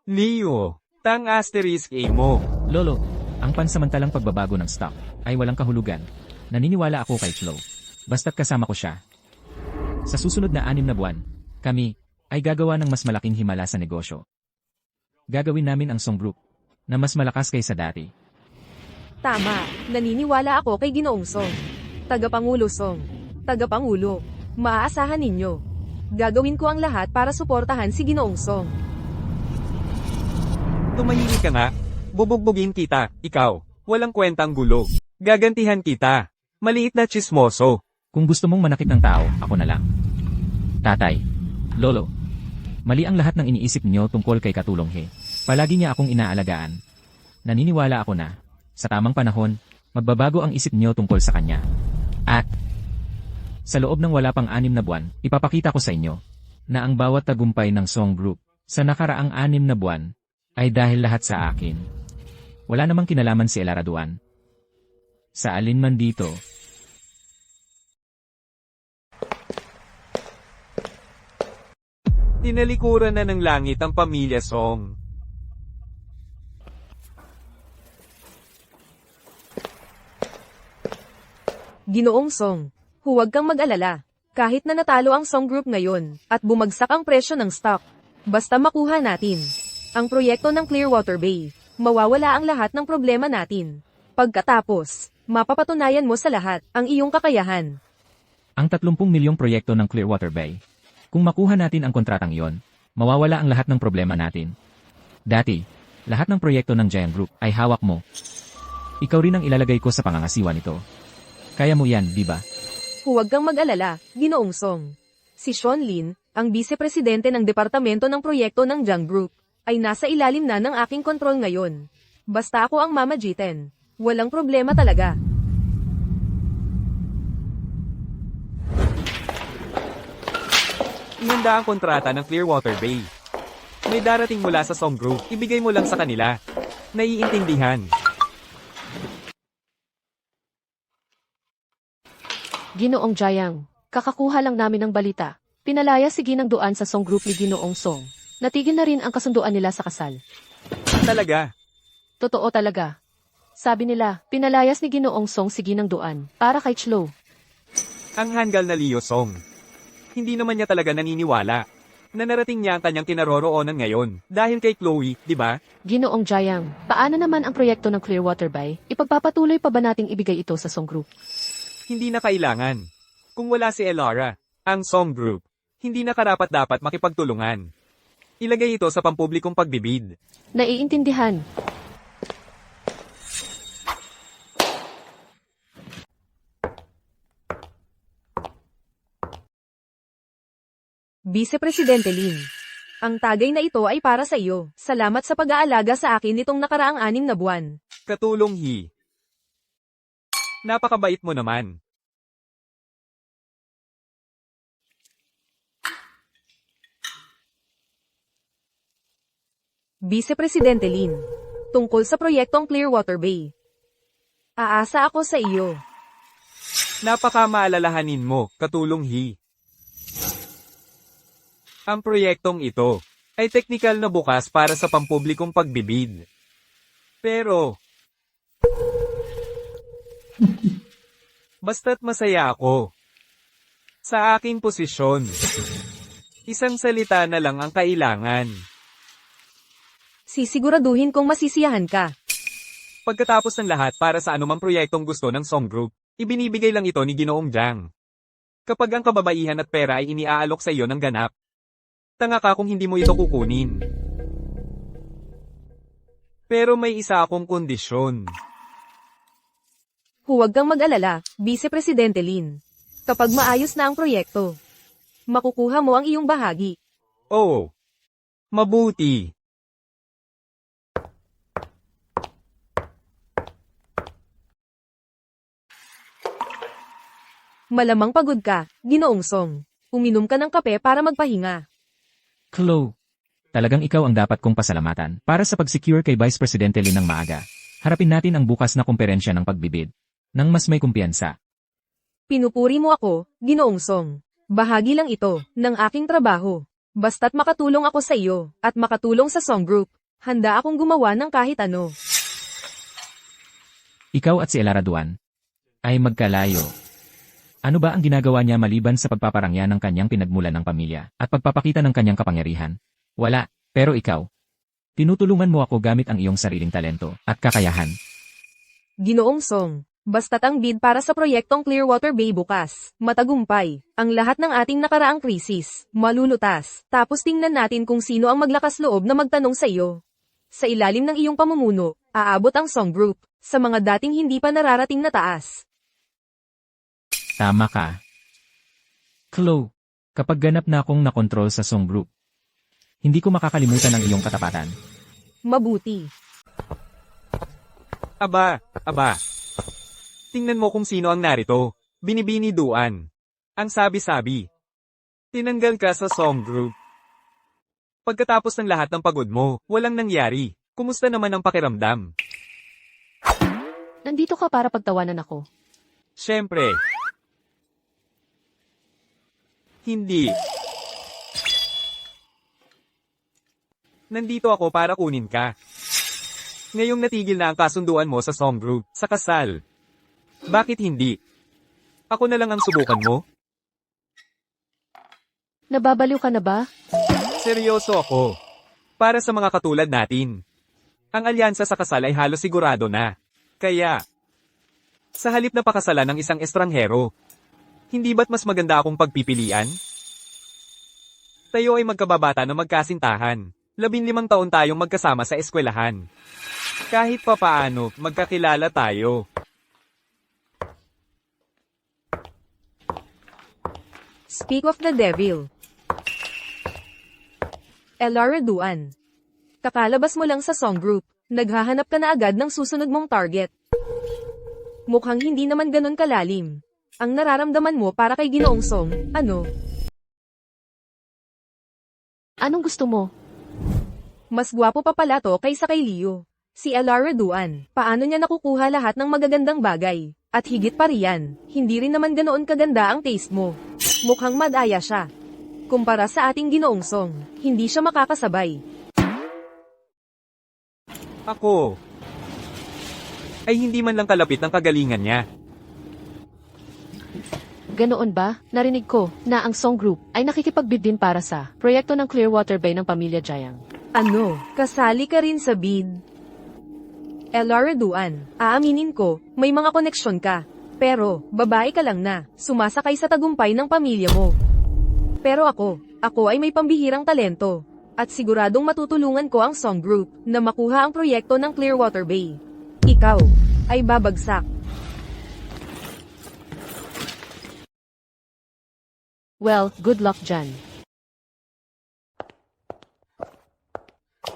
Speaker 4: Leo, tang asterisk A mo.
Speaker 2: Lolo, ang pansamantalang pagbabago ng stock ay walang kahulugan. Naniniwala ako kay Chlo. Basta't kasama ko siya. Sa susunod na 6 na buwan, kami ay gagawa ng mas malaking himala sa negosyo. Gagawin namin ang Song Group na mas malakas kaysa dati.
Speaker 1: Tama, naniniwala ako kay Ginoong Song. Tagapangulo Song. Tagapangulo, maaasahan ninyo. Gagawin ko ang lahat para suportahan si Ginoong Song.
Speaker 4: Tumahimik ka nga. Bubugbugin kita, ikaw. Walang kwentang gulo. Gagantihan kita. Maliit na chismoso.
Speaker 2: Kung gusto mong manakit ng tao, ako na lang. Tatay, Lolo, mali ang lahat ng iniisip niyo tungkol kay Katulong He. Palagi niya akong inaalagaan. Naniniwala ako na, sa tamang panahon, magbabago ang isip niyo tungkol sa kanya. At, sa loob ng wala pang 6 na buwan, ipapakita ko sa inyo, na ang bawat tagumpay ng Song Group, sa nakaraang 6 na buwan, ay dahil lahat sa akin. Wala namang kinalaman si Elaraduan. Sa alin man dito,
Speaker 4: Tinalikuran na ng langit ang pamilya Song.
Speaker 1: Ginoong Song, huwag kang mag-alala. Kahit na natalo ang Song Group ngayon, at bumagsak ang presyo ng stock, basta makuha natin ang proyekto ng Clearwater Bay, mawawala ang lahat ng problema natin. Pagkatapos, mapapatunayan mo sa lahat ang iyong kakayahan.
Speaker 2: ang 30 milyong proyekto ng Clearwater Bay. Kung makuha natin ang kontratang iyon, mawawala ang lahat ng problema natin. Dati, lahat ng proyekto ng Giant Group ay hawak mo. Ikaw rin ang ilalagay ko sa pangangasiwa nito. Kaya mo yan, di ba?
Speaker 1: Huwag kang mag-alala, Ginoong Song. Si Sean Lin, ang vice-presidente ng Departamento ng Proyekto ng Jiang Group, ay nasa ilalim na ng aking kontrol ngayon. Basta ako ang mamagitan. Walang problema talaga.
Speaker 4: Ihanda ang kontrata ng Clearwater Bay. May darating mula sa Song Group, ibigay mo lang sa kanila. Naiintindihan.
Speaker 3: Ginoong Jayang, kakakuha lang namin ng balita. Pinalaya si Ginang Duan sa Song Group ni Ginoong Song. Natigil na rin ang kasunduan nila sa kasal.
Speaker 4: Talaga.
Speaker 3: Totoo talaga. Sabi nila, pinalayas ni Ginoong Song si Ginang Duan para kay Chlo.
Speaker 4: Ang hanggal na Leo Song. Hindi naman niya talaga naniniwala na narating niya ang kanyang kinaroroonan ngayon dahil kay Chloe, di ba?
Speaker 3: Ginoong Jayang, paano naman ang proyekto ng Clearwater Bay? Ipagpapatuloy pa ba nating ibigay ito sa Song Group?
Speaker 4: Hindi na kailangan. Kung wala si Elara, ang Song Group, hindi na karapat-dapat makipagtulungan. Ilagay ito sa pampublikong pagbibid.
Speaker 3: Naiintindihan.
Speaker 1: Vice-Presidente Lin. Ang tagay na ito ay para sa iyo. Salamat sa pag-aalaga sa akin nitong nakaraang 6 na buwan.
Speaker 4: Katulong He. Napakabait mo naman.
Speaker 1: Vice-Presidente Lin. Tungkol sa proyektong Clearwater Bay. Aasa ako sa iyo.
Speaker 4: Napakamaalalahanin mo, Katulong He. Ang proyektong ito ay teknikal na bukas para sa pampublikong pagbibid. Pero, basta't masaya ako. Sa aking posisyon, isang salita na lang ang kailangan.
Speaker 1: Sisiguraduhin kong masisiyahan ka.
Speaker 4: Pagkatapos ng lahat para sa anumang proyektong gusto ng Song Group, ibinibigay lang ito ni Ginoong Jiang. Kapag ang kababaihan at pera ay iniaalok sa iyo ng ganap, Tanga ka kung hindi mo ito kukunin. Pero may isa akong kondisyon.
Speaker 1: Huwag kang mag-alala, Vice Presidente Lin. Kapag maayos na ang proyekto, makukuha mo ang iyong bahagi.
Speaker 4: Oh, mabuti.
Speaker 1: Malamang pagod ka, Ginoong Song. Uminom ka ng kape para magpahinga.
Speaker 2: Chloe, talagang ikaw ang dapat kong pasalamatan para sa pag-secure kay Vice Presidente Lin ng maaga. Harapin natin ang bukas na komperensya ng pagbibid. Nang mas may kumpiyansa.
Speaker 1: Pinupuri mo ako, Ginoong Song. Bahagi lang ito ng aking trabaho. Basta't makatulong ako sa iyo at makatulong sa Song Group, handa akong gumawa ng kahit ano.
Speaker 2: Ikaw at si Elara Duan ay magkalayo. Ano ba ang ginagawa niya maliban sa pagpaparangya ng kanyang pinagmulan ng pamilya at pagpapakita ng kanyang kapangyarihan? Wala, pero ikaw. Tinutulungan mo ako gamit ang iyong sariling talento at kakayahan.
Speaker 1: Ginoong Song, basta't ang bid para sa proyektong Clearwater Bay bukas, matagumpay, ang lahat ng ating nakaraang krisis, malulutas, tapos tingnan natin kung sino ang maglakas loob na magtanong sa iyo. Sa ilalim ng iyong pamumuno, aabot ang Song Group, sa mga dating hindi pa nararating na taas.
Speaker 2: Tama ka. Chloe, kapag ganap na akong nakontrol sa Song Group, hindi ko makakalimutan ang iyong katapatan.
Speaker 1: Mabuti.
Speaker 4: Aba. Tingnan mo kung sino ang narito. Binibini Duan. Ang sabi-sabi. Tinanggal ka sa Song Group. Pagkatapos ng lahat ng pagod mo, walang nangyari. Kumusta naman ang pakiramdam?
Speaker 3: Nandito ka para pagtawanan ako.
Speaker 4: Siyempre. Hindi. Nandito ako para kunin ka. Ngayong natigil na ang kasunduan mo sa Song Group, sa kasal. Bakit hindi? Ako na lang ang subukan mo?
Speaker 3: Nababaliw ka na ba?
Speaker 4: Seryoso ako. Para sa mga katulad natin. Ang alyansa sa kasal ay halos sigurado na. Kaya, sa halip na pakasalan ng isang estranghero, hindi ba't mas maganda akong pagpipilian? Tayo ay magkababata na magkasintahan. 15 taon tayong magkasama sa eskwelahan. Kahit papaano, magkakilala tayo.
Speaker 1: Speak of the devil. Elara Duan. Kakalabas mo lang sa Song Group, naghahanap ka na agad ng susunod mong target. Mukhang hindi naman ganun kalalim. Ang nararamdaman mo para kay Ginoong Song, ano?
Speaker 3: Anong gusto mo?
Speaker 1: Mas gwapo pa pala to kaysa kay Leo. Si Elara Duan, paano niya nakukuha lahat ng magagandang bagay? At higit pa riyan, hindi rin naman ganoon kaganda ang taste mo. Mukhang madaya siya. Kumpara sa ating Ginoong Song, hindi siya makakasabay.
Speaker 4: Ako ay hindi man lang kalapit ng kagalingan niya.
Speaker 3: Ganoon ba? Narinig ko na ang Song Group ay nakikipagbid din para sa proyekto ng Clearwater Bay ng pamilya Jiang.
Speaker 1: Ano, kasali ka rin sa bid? Elara Duan, aaminin ko, may mga koneksyon ka. Pero, babae ka lang na, sumasakay sa tagumpay ng pamilya mo. Pero ako ay may pambihirang talento. At siguradong matutulungan ko ang Song Group na makuha ang proyekto ng Clearwater Bay. Ikaw ay babagsak.
Speaker 3: Well, good luck dyan.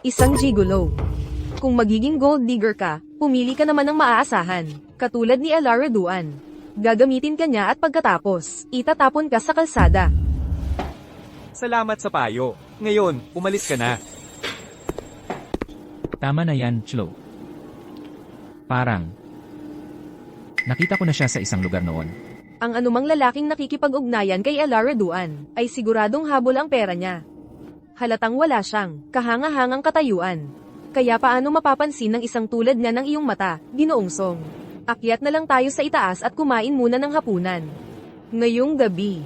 Speaker 1: Isang gigolo. Kung magiging gold digger ka, pumili ka naman ng maaasahan, katulad ni Elara Duan. Gagamitin ka niya at pagkatapos, itatapon ka sa kalsada.
Speaker 4: Salamat sa payo. Ngayon, umalis ka na.
Speaker 2: Tama na yan, Chloe. Parang, nakita ko na siya sa isang lugar noon.
Speaker 1: Ang anumang lalaking nakikipag-ugnayan kay Elara Duan, ay siguradong habol ang pera niya. Halatang wala siyang kahanga-hangang katayuan. Kaya paano mapapansin ng isang tulad niya ng iyong mata, Ginoong Song? Akyat na lang tayo sa itaas at kumain muna ng hapunan. Ngayong gabi,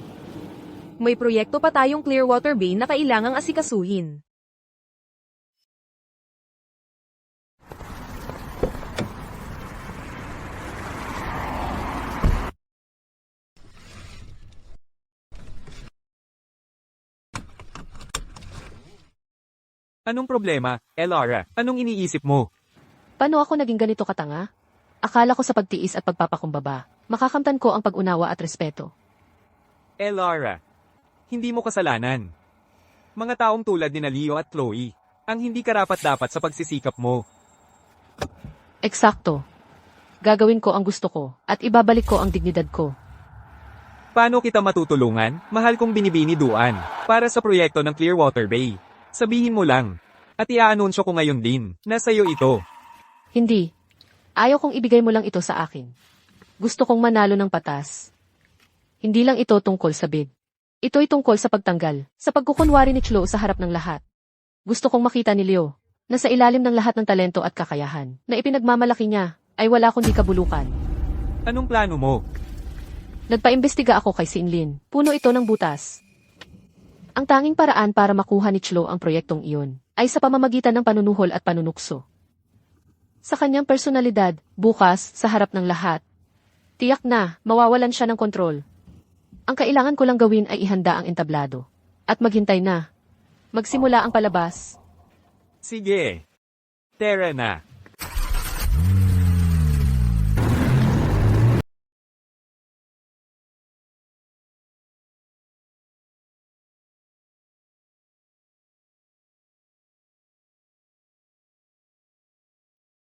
Speaker 1: may proyekto pa tayong Clearwater Bay na kailangang asikasuhin.
Speaker 4: Anong problema, Elara? Anong iniisip mo?
Speaker 3: Paano ako naging ganito katanga? Akala ko sa pagtiis at pagpapakumbaba, makakamtan ko ang pag-unawa at respeto.
Speaker 4: Elara, hindi mo kasalanan. Mga taong tulad ni Leo at Chloe, ang hindi karapat-dapat sa pagsisikap mo.
Speaker 3: Eksakto. Gagawin ko ang gusto ko, at ibabalik ko ang dignidad ko.
Speaker 4: Paano kita matutulungan, mahal kong binibini Duan, para sa proyekto ng Clearwater Bay? Sabihin mo lang. At i-aanunsyo ko ngayon din, na sa'yo ito.
Speaker 3: Hindi. Ayaw kong ibigay mo lang ito sa akin. Gusto kong manalo ng patas. Hindi lang ito tungkol sa bid. Ito'y tungkol sa pagtanggal, sa pagkukunwari ni Chloe sa harap ng lahat. Gusto kong makita ni Leo, na sa ilalim ng lahat ng talento at kakayahan, na ipinagmamalaki niya, ay wala kundi kabulukan.
Speaker 4: Anong plano mo?
Speaker 3: Nagpaimbestiga ako kay Sinlin. Puno ito ng butas. Ang tanging paraan para makuha ni Chloe ang proyektong iyon, ay sa pamamagitan ng panunuhol at panunukso. Sa kanyang personalidad, bukas, sa harap ng lahat. Tiyak na, mawawalan siya ng kontrol. Ang kailangan ko lang gawin ay ihanda ang entablado. At maghintay na. Magsimula ang palabas.
Speaker 4: Sige. Tara na.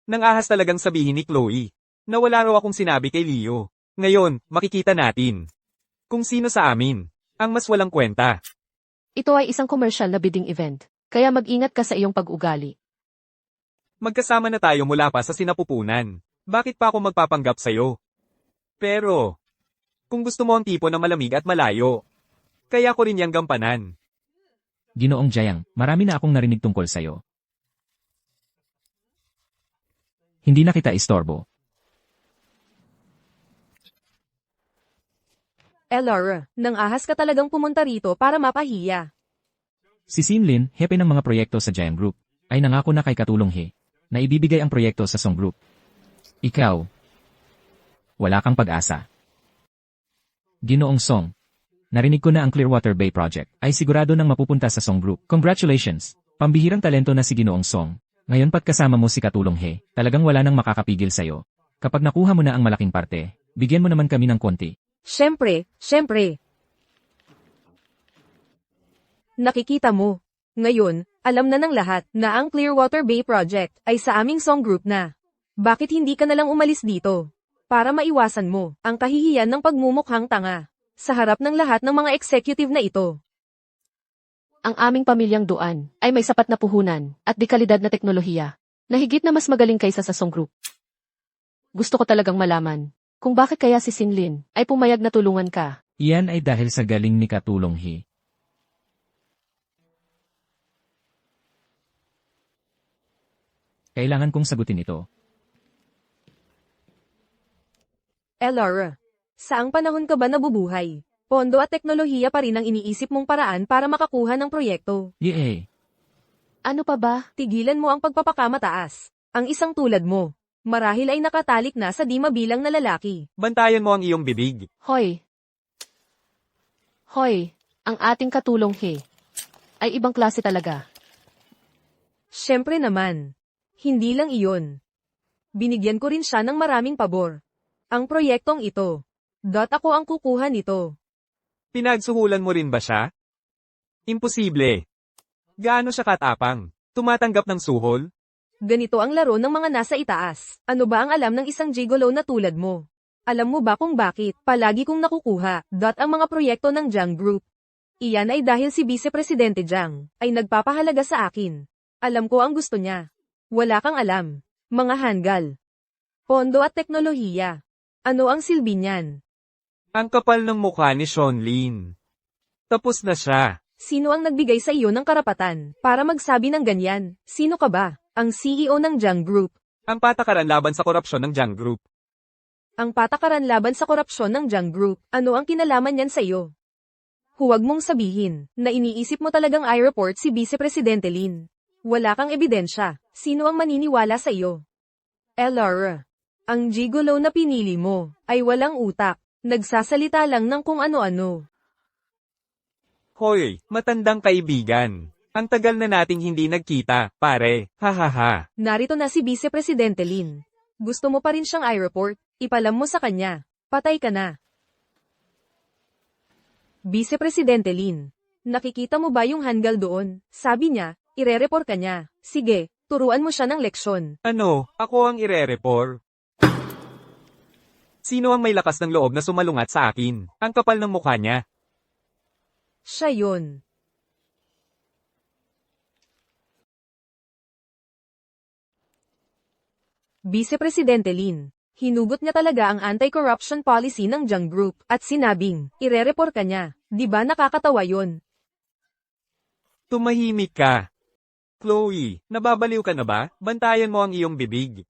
Speaker 4: Nang ahas talagang sabihin ni Chloe, na wala raw akong sinabi kay Leo. Ngayon, makikita natin. Kung sino sa amin, ang mas walang kwenta.
Speaker 3: Ito ay isang commercial na bidding event, kaya mag-ingat ka sa iyong pag-ugali.
Speaker 4: Magkasama na tayo mula pa sa sinapupunan. Bakit pa ako magpapanggap sa'yo? Pero, kung gusto mo ang tipo na malamig at malayo, kaya ko rin yang gampanan.
Speaker 2: Ginoong Jayang, marami na akong narinig tungkol sa'yo. Hindi na kita istorbo.
Speaker 1: Elara, nang ahas ka talagang pumunta rito para mapahiya.
Speaker 2: Si Sinlin, hepe ng mga proyekto sa Giant Group, ay nangako na kay Katulong He, na ibibigay ang proyekto sa Song Group. Ikaw, wala kang pag-asa. Ginoong Song, narinig ko na ang Clearwater Bay Project ay sigurado nang mapupunta sa Song Group. Congratulations! Pambihirang talento na si Ginoong Song. Ngayon pat kasama mo si Katulong He, talagang wala nang makakapigil sa'yo. Kapag nakuha mo na ang malaking parte, bigyan mo naman kami ng konti.
Speaker 1: Siyempre. Nakikita mo. Ngayon, alam na ng lahat na ang Clearwater Bay Project ay sa aming Song Group na. Bakit hindi ka nalang umalis dito? Para maiwasan mo ang kahihiyan ng pagmumukhang tanga sa harap ng lahat ng mga executive na ito.
Speaker 3: Ang aming pamilyang Duan ay may sapat na puhunan at dekalidad na teknolohiya na higit na mas magaling kaysa sa Song Group. Gusto ko talagang malaman kung bakit kaya si Sinlin ay pumayag na tulungan ka.
Speaker 2: Iyan ay dahil sa galing ni Katulong He. Kailangan kong sagutin ito.
Speaker 1: Elara, saang panahon ka ba nabubuhay? Pondo at teknolohiya pa rin ang iniisip mong paraan para makakuha ng proyekto.
Speaker 2: Yee!
Speaker 3: Ano pa ba?
Speaker 1: Tigilan mo ang pagpapakamataas. Ang isang tulad mo, marahil ay nakatalik na sa di mabilang na lalaki.
Speaker 4: Bantayan mo ang iyong bibig.
Speaker 3: Hoy, ang ating Katulong He ay ibang klase talaga.
Speaker 1: Siyempre naman. Hindi lang iyon. Binigyan ko rin siya ng maraming pabor. Ang proyektong ito. Ako ang kukuha nito.
Speaker 4: Pinagsuhulan mo rin ba siya? Imposible. Gaano siya katapang? Tumatanggap ng suhol?
Speaker 1: Ganito ang laro ng mga nasa itaas. Ano ba ang alam ng isang gigolo na tulad mo? Alam mo ba kung bakit palagi kong nakukuha ang mga proyekto ng Jiang Group? Iyan ay dahil si Vice Presidente Jiang ay nagpapahalaga sa akin. Alam ko ang gusto niya. Wala kang alam. Mga hanggal. Pondo at teknolohiya. Ano ang silbi niyan?
Speaker 4: Ang kapal ng mukha ni Seanlin. Tapos na siya.
Speaker 1: Sino ang nagbigay sa iyo ng karapatan para magsabi ng ganyan? Sino ka ba? Ang CEO ng Jiang Group.
Speaker 4: Ang patakaran laban sa korupsyon ng Jiang Group.
Speaker 1: Ang patakaran laban sa korupsyon ng Jiang Group. Ano ang kinalaman niyan sa iyo? Huwag mong sabihin na iniisip mo talagang i-report si Vice Presidente Lin. Wala kang ebidensya. Sino ang maniniwala sa iyo? Elara, ang gigolo na pinili mo ay walang utak. Nagsasalita lang ng kung ano-ano.
Speaker 4: Hoy, matandang kaibigan. Ang tagal na nating hindi nagkita, pare. Hahaha.
Speaker 1: Narito na si Vice Presidente Lin. Gusto mo pa rin siyang i-report? Ipalam mo sa kanya. Patay ka na. Vice Presidente Lin. Nakikita mo ba yung hanggal doon? Sabi niya, ire-report ka niya. Sige, turuan mo siya ng leksyon.
Speaker 4: Ano, ako ang ire-report? Sino ang may lakas ng loob na sumalungat sa akin? Ang kapal ng mukha niya.
Speaker 1: Siya yun. Vice Presidente Lin. Hinugot niya talaga ang anti-corruption policy ng Jiang Group at sinabing, ire-report ka niya. Di ba nakakatawa yun?
Speaker 4: Tumahimik ka. Chloe, nababaliw ka na ba? Bantayan mo ang iyong bibig.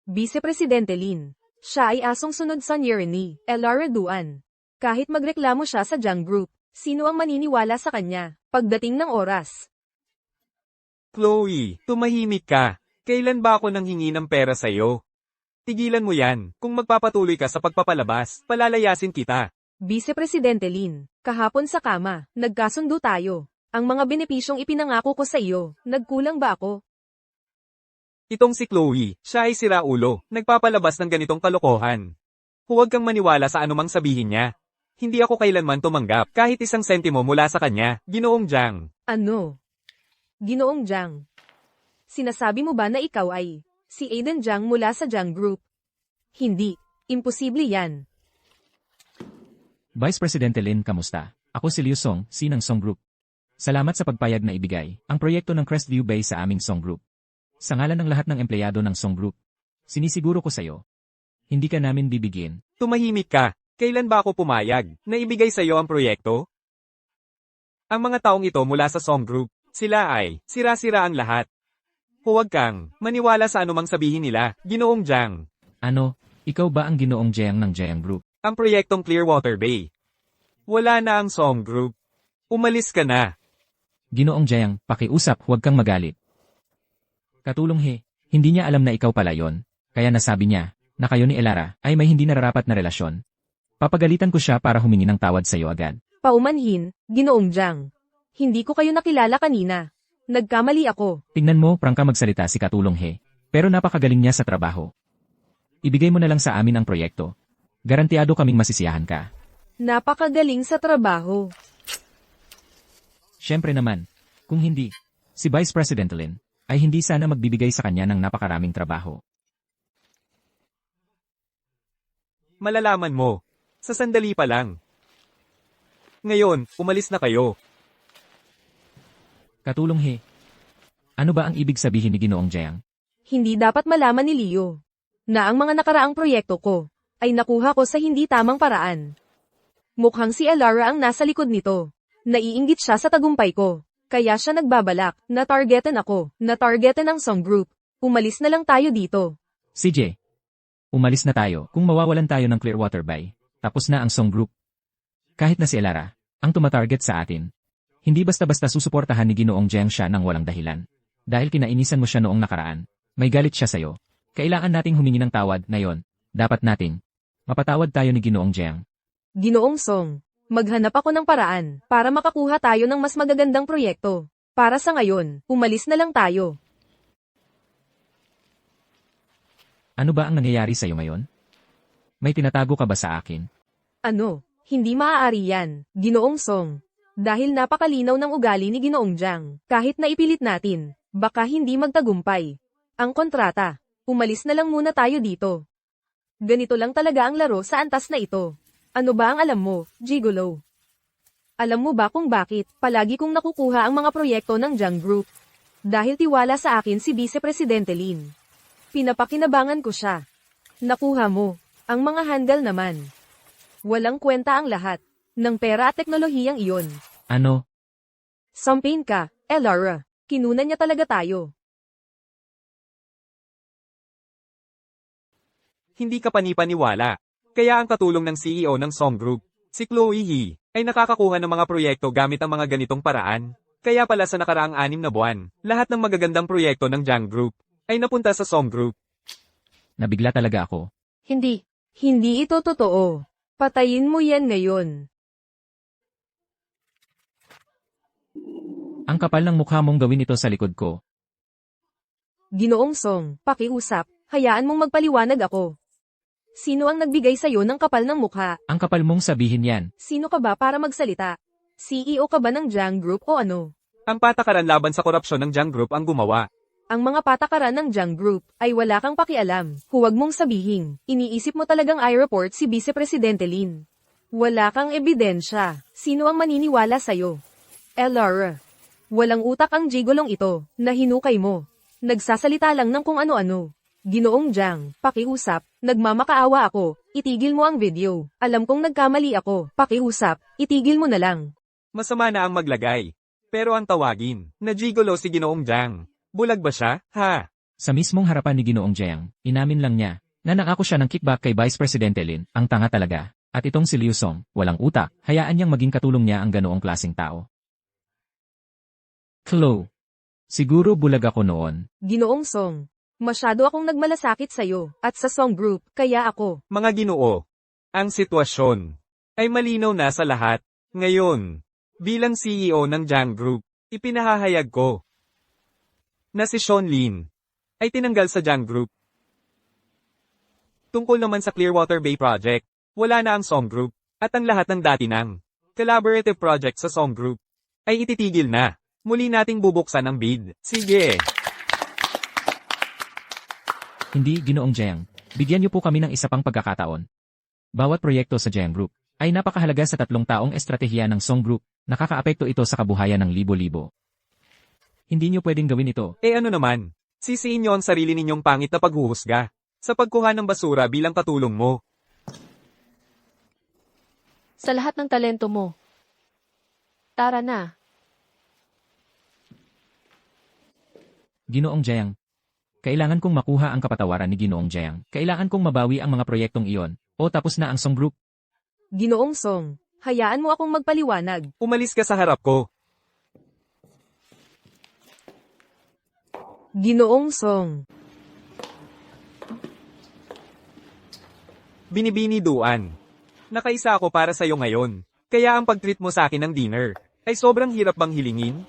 Speaker 1: Vice Presidente Lin. Siya ay asong sunod sa ni Elara Duan. Kahit magreklamo siya sa Jiang Group, sino ang maniniwala sa kanya pagdating ng oras?
Speaker 4: Chloe, tumahimik ka. Kailan ba ako nanghingi ng pera sa'yo? Tigilan mo yan. Kung magpapatuloy ka sa pagpapalabas, palalayasin kita.
Speaker 1: Vice Presidente Lin. Kahapon sa kama, nagkasundo tayo. Ang mga benepisyong ipinangako ko sa iyo, nagkulang ba ako?
Speaker 4: Itong si Chloe, siya ay siraulo, nagpapalabas ng ganitong kalokohan. Huwag kang maniwala sa anumang sabihin niya. Hindi ako kailanman tumanggap kahit isang sentimo mula sa kanya, Ginoong Jiang.
Speaker 1: Ano? Ginoong Jiang. Sinasabi mo ba na ikaw ay si Aiden Jiang mula sa Jiang Group? Hindi. Imposible yan.
Speaker 2: Vice Presidente Lin, kamusta? Ako si Liu Song, ng Song Group. Salamat sa pagpayag na ibigay ang proyekto ng Crestview Bay sa aming Song Group. Sa ngalan ng lahat ng empleyado ng Song Group, sinisiguro ko sa iyo, hindi ka namin bibigyan.
Speaker 4: Tumahimik ka. Kailan ba ako pumayag na ibigay sa iyo ang proyekto? Ang mga taong ito mula sa Song Group, sila ay sira-sira ang lahat. Huwag kang maniwala sa anumang sabihin nila, Ginoong Jiang.
Speaker 2: Ano, ikaw ba ang Ginoong Jiang ng Jiang Group?
Speaker 4: Ang proyektong Clearwater Bay. Wala na ang Song Group. Umalis ka na.
Speaker 2: Ginoong Jiang, pakiusap, huwag kang magalit. Katulong He, hindi niya alam na ikaw pala yon, kaya nasabi niya, na kayo ni Elara ay may hindi nararapat na relasyon. Papagalitan ko siya para humingi ng tawad sa iyo agad.
Speaker 1: Paumanhin, Ginoong Jiang. Hindi ko kayo nakilala kanina. Nagkamali ako.
Speaker 2: Tingnan mo, prangka magsalita si Katulong He, pero napakagaling niya sa trabaho. Ibigay mo na lang sa amin ang proyekto. Garantiado kaming masisiyahan ka.
Speaker 1: Napakagaling sa trabaho.
Speaker 2: Siyempre naman, kung hindi, si Vice President Lin ay hindi sana magbibigay sa kanya ng napakaraming trabaho.
Speaker 4: Malalaman mo. Sa sandali pa lang. Ngayon, umalis na kayo.
Speaker 2: Katulong He, ano ba ang ibig sabihin ni Ginoong Jiang?
Speaker 1: Hindi dapat malaman ni Leo na ang mga nakaraang proyekto ko ay nakuha ko sa hindi tamang paraan. Mukhang si Elara ang nasa likod nito. Naiinggit siya sa tagumpay ko. Kaya siya nagbabalak, na-targetan ako, na-targetan ang Song Group. Umalis na lang tayo dito.
Speaker 2: CJ, umalis na tayo kung mawawalan tayo ng Clearwater Bay. Tapos na ang Song Group. Kahit na si Elara, ang tumatarget sa atin. Hindi basta-basta susuportahan ni Ginoong Jiang siya ng walang dahilan. Dahil kinainisan mo siya noong nakaraan. May galit siya sa'yo. Kailangan nating humingi ng tawad na yon. Dapat nating mapatawad tayo ni Ginoong Jiang.
Speaker 1: Ginoong Song, maghanap ako ng paraan para makakuha tayo ng mas magagandang proyekto. Para sa ngayon, umalis na lang tayo.
Speaker 2: Ano ba ang nangyayari sa'yo ngayon? May tinatago ka ba sa akin?
Speaker 1: Ano? Hindi maaari yan, Ginoong Song. Dahil napakalinaw ng ugali ni Ginoong Jiang, kahit na ipilit natin, baka hindi magtagumpay. Ang kontrata, umalis na lang muna tayo dito. Ganito lang talaga ang laro sa antas na ito. Ano ba ang alam mo, Gigolo? Alam mo ba kung bakit palagi kong nakukuha ang mga proyekto ng Jiang Group? Dahil tiwala sa akin si Vice Presidente Lin. Pinapakinabangan ko siya. Nakuha mo, ang mga handle naman. Walang kwenta ang lahat ng pera at teknolohiyang iyon.
Speaker 2: Ano?
Speaker 1: Sampain ka, Elara. Kinunan niya talaga tayo.
Speaker 4: Hindi ka panipaniwala. Kaya ang katulong ng CEO ng Song Group, si Chloe He, ay nakakakuha ng mga proyekto gamit ang mga ganitong paraan. Kaya pala sa nakaraang 6 na buwan, lahat ng magagandang proyekto ng Jiang Group ay napunta sa Song Group.
Speaker 2: Nabigla talaga ako.
Speaker 3: Hindi.
Speaker 1: Hindi ito totoo. Patayin mo yan ngayon.
Speaker 2: Ang kapal ng mukha mong gawin ito sa likod ko.
Speaker 1: Ginoong Song, pakiusap, hayaan mong magpaliwanag ako. Sino ang nagbigay sa'yo ng kapal ng mukha?
Speaker 2: Ang kapal mong sabihin yan.
Speaker 1: Sino ka ba para magsalita? CEO ka ba ng Jiang Group o ano?
Speaker 4: Ang patakaran laban sa korupsyon ng Jiang Group ang gumawa.
Speaker 1: Ang mga patakaran ng Jiang Group ay wala kang pakialam. Huwag mong sabihin, iniisip mo talagang i-report si Vice Presidente Lin. Wala kang ebidensya. Sino ang maniniwala sa'yo? Laura. Walang utak ang gigolong ito, na hinukay mo. Nagsasalita lang ng kung ano-ano. Ginoong Jiang, pakiusap, nagmamakaawa ako, itigil mo ang video. Alam kong nagkamali ako, pakiusap, itigil mo na lang.
Speaker 4: Masama na ang maglagay. Pero ang tawagin, na gigolo si Ginoong Jiang. Bulag ba siya, ha?
Speaker 2: Sa mismong harapan ni Ginoong Jiang, inamin lang niya, na nangako siya ng kickback kay Vice Presidente Lin, ang tanga talaga. At itong si Liu Song, walang utak, hayaan niyang maging katulong niya ang ganoong klaseng tao. Chloe. Siguro bulag ako noon.
Speaker 1: Ginoong Song, masyado akong nagmalasakit sa'yo, at sa Song Group, kaya ako.
Speaker 4: Mga Ginoo, ang sitwasyon ay malinaw na sa lahat. Ngayon, bilang CEO ng Jiang Group, ipinahahayag ko na si Sean Lin ay tinanggal sa Jiang Group. Tungkol naman sa Clearwater Bay Project, wala na ang Song Group, at ang lahat ng dati ng collaborative project sa Song Group ay ititigil na. Muli nating bubuksan ang bid. Sige!
Speaker 2: Hindi, Ginoong Jiang. Bigyan niyo po kami ng isa pang pagkakataon. Bawat proyekto sa Jiang Group ay napakahalaga sa 3 taong estratehiya ng Song Group. Nakakaapekto ito sa kabuhayan ng libo-libo. Hindi niyo pwedeng gawin ito.
Speaker 4: Ano naman? Sisiin niyo ang sarili ninyong pangit na paghuhusga sa pagkuha ng basura bilang katulong mo.
Speaker 3: Sa lahat ng talento mo. Tara na.
Speaker 2: Ginoong Jiang. Kailangan kong makuha ang kapatawaran ni Ginoong Jiang. Kailangan kong mabawi ang mga proyektong iyon. O tapos na ang Song Group.
Speaker 1: Ginoong Song, hayaan mo akong magpaliwanag.
Speaker 4: Umalis ka sa harap ko.
Speaker 1: Ginoong Song.
Speaker 4: Binibiniduan. Nakaisa ako para sa'yo ngayon. Kaya ang pag-treat mo sa akin ng dinner ay sobrang hirap bang hilingin?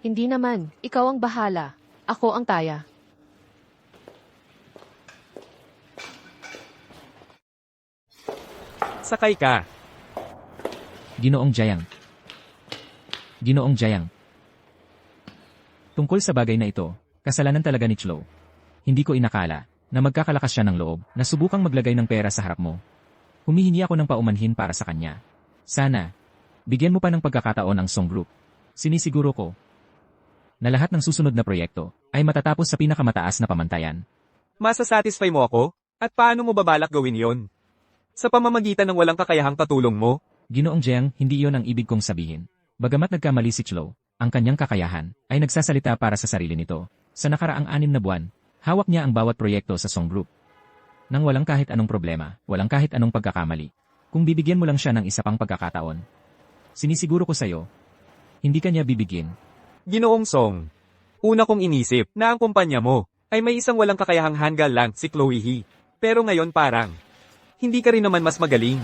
Speaker 3: Hindi naman, ikaw ang bahala. Ako ang taya.
Speaker 4: Sakay ka.
Speaker 2: Ginoong Jiang. Ginoong Jiang. Tungkol sa bagay na ito, kasalanan talaga ni Chloe. Hindi ko inakala na magkakalakas siya ng loob na subukang maglagay ng pera sa harap mo. Humihingi ako ng paumanhin para sa kanya. Sana, bigyan mo pa ng pagkakataon ang Song Group. Sinisiguro ko na lahat ng susunod na proyekto ay matatapos sa pinakamataas na pamantayan.
Speaker 4: Masasatisfy mo ako? At paano mo babalak gawin yon? Sa pamamagitan ng walang kakayahang katulong mo?
Speaker 2: Ginoong Jiang, hindi iyon ang ibig kong sabihin. Bagamat nagkamali si Chloe, ang kanyang kakayahan ay nagsasalita para sa sarili nito. Sa nakaraang 6 na buwan, hawak niya ang bawat proyekto sa Song Group. Nang walang kahit anong problema, walang kahit anong pagkakamali. Kung bibigyan mo lang siya ng isa pang pagkakataon. Sinisiguro ko sa'yo, hindi kanya bibigyan.
Speaker 4: Ginoong Song. Una kong inisip na ang kumpanya mo ay may isang walang kakayahang hanggal lang si Chloe He. Pero ngayon parang, hindi ka rin naman mas magaling.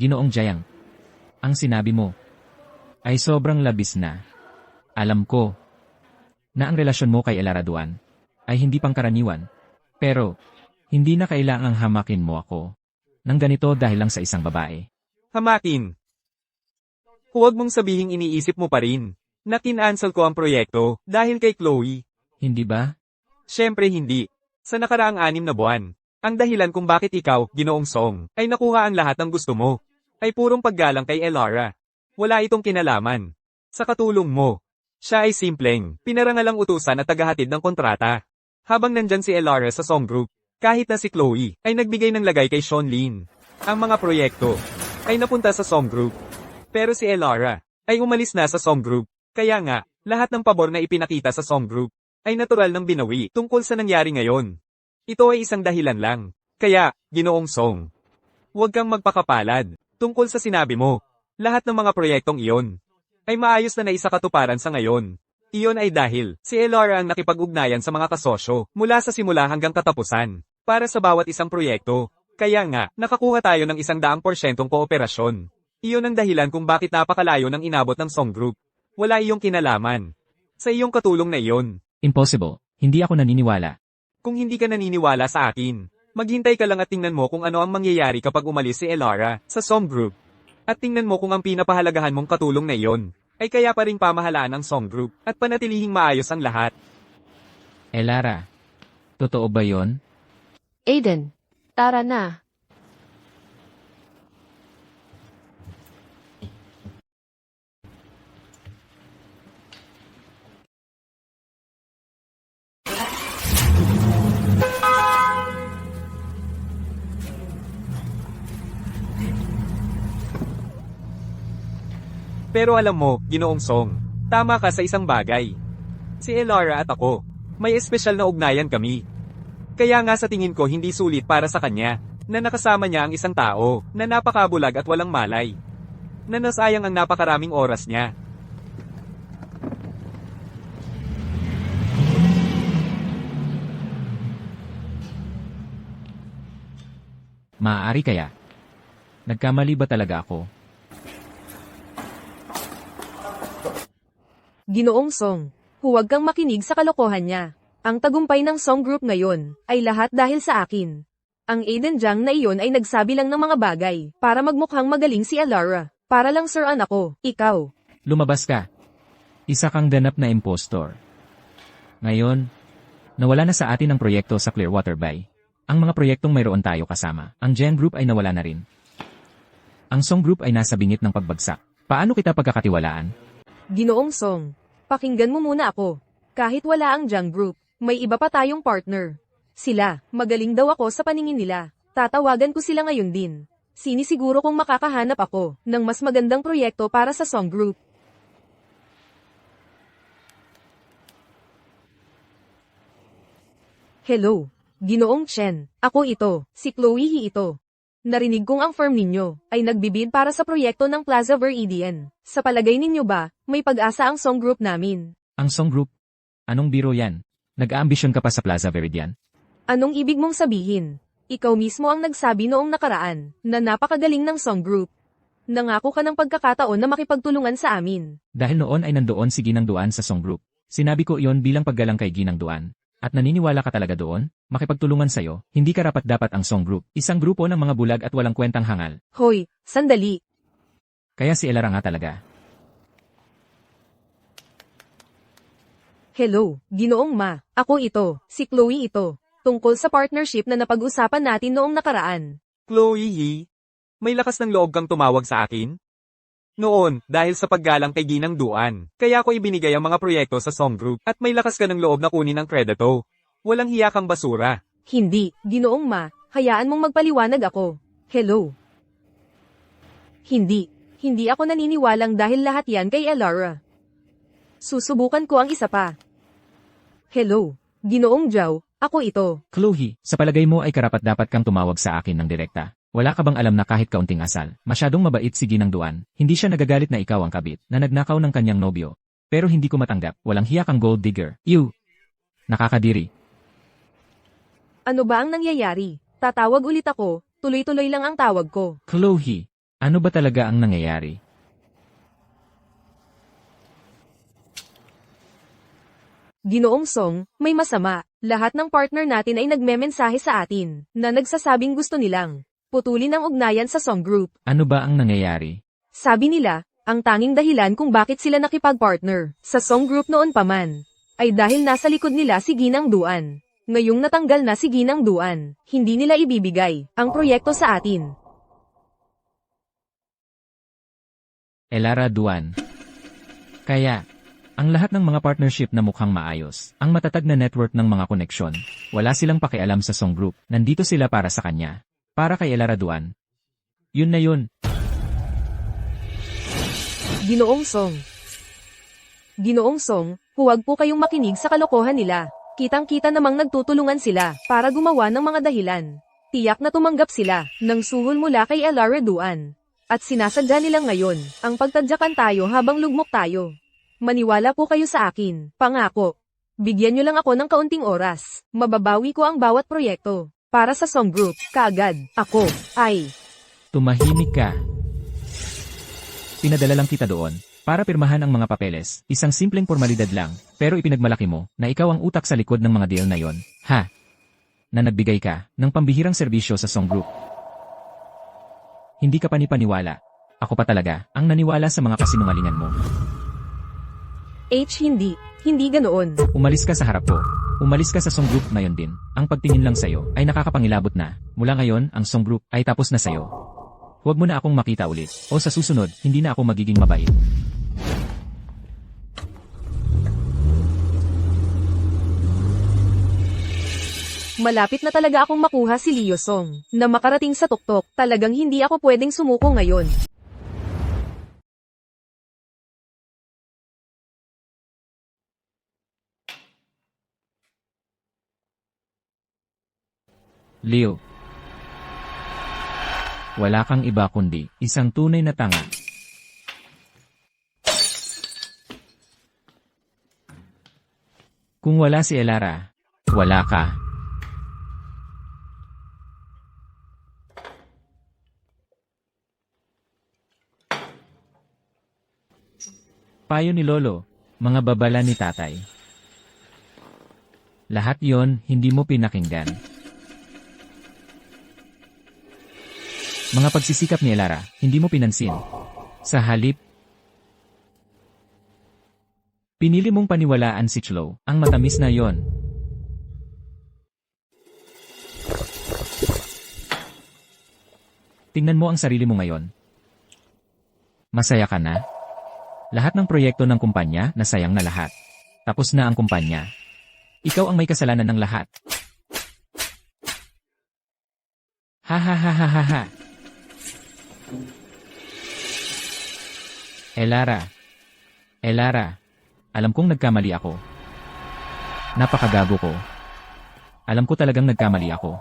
Speaker 2: Ginoong Jiang, ang sinabi mo ay sobrang labis na. Alam ko na ang relasyon mo kay Elaraduan ay hindi pangkaraniwan. Pero, hindi na kailangang hamakin mo ako ng ganito dahil lang sa isang babae.
Speaker 4: Hamakin. Huwag mong sabihing iniisip mo pa rin na kin-cancel ko ang proyekto dahil kay Chloe.
Speaker 2: Hindi ba?
Speaker 4: Siyempre hindi. Sa nakaraang 6 na buwan, ang dahilan kung bakit ikaw, Ginoong Song, ay nakuha ang lahat ng gusto mo, ay purong paggalang kay Elara. Wala itong kinalaman. Sa katulong mo, siya ay simpleng, pinarangalang utusan at tagahatid ng kontrata. Habang nandyan si Elara sa Song Group, kahit na si Chloe, ay nagbigay ng lagay kay Sean Lin. Ang mga proyekto, ay napunta sa Song Group. Pero si Elara, ay umalis na sa Song Group. Kaya nga, lahat ng pabor na ipinakita sa Song Group, ay natural ng binawi tungkol sa nangyari ngayon. Ito ay isang dahilan lang. Kaya, Ginoong Song, huwag kang magpakapalad tungkol sa sinabi mo. Lahat ng mga proyektong iyon ay maayos na naisakatuparan sa ngayon. Iyon ay dahil si Elara ang nakipag-ugnayan sa mga kasosyo mula sa simula hanggang katapusan para sa bawat isang proyekto. Kaya nga, nakakuha tayo ng 100% kooperasyon. Iyon ang dahilan kung bakit napakalayo ng inabot ng Song Group. Wala iyong kinalaman. Sa iyong katulong na iyon.
Speaker 2: Impossible. Hindi ako naniniwala.
Speaker 4: Kung hindi ka naniniwala sa akin, maghintay ka lang at tingnan mo kung ano ang mangyayari kapag umalis si Elara sa Song Group. At tingnan mo kung ang pinapahalagahan mong katulong na iyon ay kaya pa ring pamahalaan ng Song Group at panatilihing maayos ang lahat.
Speaker 2: Elara, totoo ba yon?
Speaker 3: Aiden, tara na.
Speaker 4: Pero alam mo, Ginoong Song, tama ka sa isang bagay. Si Elara at ako, may espesyal na ugnayan kami. Kaya nga sa tingin ko hindi sulit para sa kanya, na nakasama niya ang isang tao, na napakabulag at walang malay. Na nasayang ang napakaraming oras niya.
Speaker 2: Maaari kaya? Nagkamali ba talaga ako?
Speaker 1: Ginoong Song, huwag kang makinig sa kalokohan niya. Ang tagumpay ng Song Group ngayon ay lahat dahil sa akin. Ang Aiden Jiang na iyon ay nagsabi lang ng mga bagay para magmukhang magaling si Elara. Para lang suran ako, ikaw.
Speaker 2: Lumabas ka. Isa kang ganap na impostor. Ngayon, nawala na sa atin ang proyekto sa Clearwater Bay. Ang mga proyektong mayroon tayo kasama. Ang Gen Group ay nawala na rin. Ang Song Group ay nasa bingit ng pagbagsak. Paano kita pagkakatiwalaan?
Speaker 1: Ginoong Song, pakinggan mo muna ako. Kahit wala ang Jiang Group, may iba pa tayong partner. Sila, magaling daw ako sa paningin nila. Tatawagan ko sila ngayon din. Sinisiguro kong makakahanap ako ng mas magandang proyekto para sa Song Group. Hello, Ginoong Chen. Ako ito, si Chloe He ito. Narinig kong ang firm ninyo ay nagbibid para sa proyekto ng Plaza Veridian. Sa palagay ninyo ba, may pag-asa ang Song Group namin?
Speaker 2: Ang Song Group? Anong biro yan? Nag-aambisyon ka pa sa Plaza Veridian?
Speaker 1: Anong ibig mong sabihin? Ikaw mismo ang nagsabi noong nakaraan na napakagaling ng Song Group. Nangako ka ng pagkakataon na makipagtulungan sa amin.
Speaker 2: Dahil noon ay nandoon si Ginang Duan sa Song Group. Sinabi ko iyon bilang paggalang kay Ginang Duan. At naniniwala ka talaga doon? Makipagtulungan sa'yo, hindi karapat-dapat ang Song Group. Isang grupo ng mga bulag at walang kwentang hangal.
Speaker 1: Hoy, sandali.
Speaker 2: Kaya si Elara nga talaga.
Speaker 1: Hello, Ginoong Ma. Ako ito, si Chloe ito. Tungkol sa partnership na napag-usapan natin noong nakaraan.
Speaker 4: Chloe He, may lakas ng loob kang tumawag sa akin? Noon, dahil sa paggalang kay Ginang Duan, kaya ko ibinigay ang mga proyekto sa Song Group at may lakas ka ng loob na kunin ang kredito. Walang hiya kang basura.
Speaker 1: Hindi, Ginoong Ma. Hayaan mong magpaliwanag ako. Hello. Hindi ako naniniwalang dahil lahat yan kay Elara. Susubukan ko ang isa pa. Hello, Ginoong Zhao. Ako ito.
Speaker 2: Chloe, sa palagay mo ay karapat-dapat kang tumawag sa akin ng direkta. Wala ka bang alam na kahit kaunting asal, masyadong mabait si Ginang Duan, hindi siya nagagalit na ikaw ang kabit, na nagnakaw ng kanyang nobyo. Pero hindi ko matanggap, walang hiya kang gold digger. You! Nakakadiri.
Speaker 1: Ano ba ang nangyayari? Tatawag ulit ako, tuloy-tuloy lang ang tawag ko.
Speaker 2: Chloe, ano ba talaga ang nangyayari?
Speaker 1: Ginoong Song, may masama. Lahat ng partner natin ay nagmemensahe sa atin, na nagsasabing gusto nilang putulin ang ugnayan sa Song Group.
Speaker 2: Ano ba ang nangyayari?
Speaker 1: Sabi nila, ang tanging dahilan kung bakit sila nakipag-partner sa Song Group noon pa man, ay dahil nasa likod nila si Ginang Duan. Ngayong natanggal na si Ginang Duan, hindi nila ibibigay ang proyekto sa atin.
Speaker 2: Elara Duan. Kaya, ang lahat ng mga partnership na mukhang maayos, ang matatag na network ng mga koneksyon, wala silang pakialam sa Song Group, nandito sila para sa kanya. Para kay Elara Duan. Yun na yun.
Speaker 1: Ginoong Song. Ginoong Song, huwag po kayong makinig sa kalokohan nila. Kitang-kita namang nagtutulungan sila para gumawa ng mga dahilan. Tiyak na tumanggap sila ng suhol mula kay Elara Duan. At sinasadya nilang ngayon ang pagtadyakan tayo habang lugmok tayo. Maniwala po kayo sa akin, pangako. Bigyan nyo lang ako ng kaunting oras. Mababawi ko ang bawat proyekto. Para sa Song Group, kaagad, ako, ay...
Speaker 2: Tumahimik ka. Pinadala lang kita doon, Para pirmahan ang mga papeles, isang simpleng formalidad lang, pero ipinagmalaki mo na ikaw ang utak sa likod ng mga deal na yon. Ha? Na nagbigay ka ng pambihirang serbisyo sa Song Group. Hindi ka panipaniwala. Ako pa talaga ang naniwala sa mga kasinungalingan mo.
Speaker 1: Hindi. Hindi ganoon.
Speaker 2: Umalis ka sa harap ko. Umalis ka sa Song Group ngayon din. Ang pagtingin lang sa'yo ay nakakapangilabot na. Mula ngayon, ang Song Group ay tapos na sa'yo. Huwag mo na akong makita ulit. O sa susunod, hindi na ako magiging mabait.
Speaker 1: Malapit na talaga akong makuha si Leo Song. Na makarating sa tuktok, talagang hindi ako pwedeng sumuko ngayon.
Speaker 2: Leo. Wala kang iba kundi isang tunay na tanga. Kung wala si Elara, wala ka. Payo ni Lolo, mga babala ni Tatay. Lahat yon hindi mo pinakinggan. Mga pagsisikap ni Elara, hindi mo pinansin. Sa halip, pinili mong paniwalaan si Chloe, ang matamis na yon. Tingnan mo ang sarili mo ngayon. Masaya ka na? Lahat ng proyekto ng kumpanya, nasayang na lahat. Tapos na ang kumpanya. Ikaw ang may kasalanan ng lahat. Ha ha ha ha ha ha. Elara, alam kong nagkamali ako. Napakagago ko. Alam ko talagang nagkamali ako.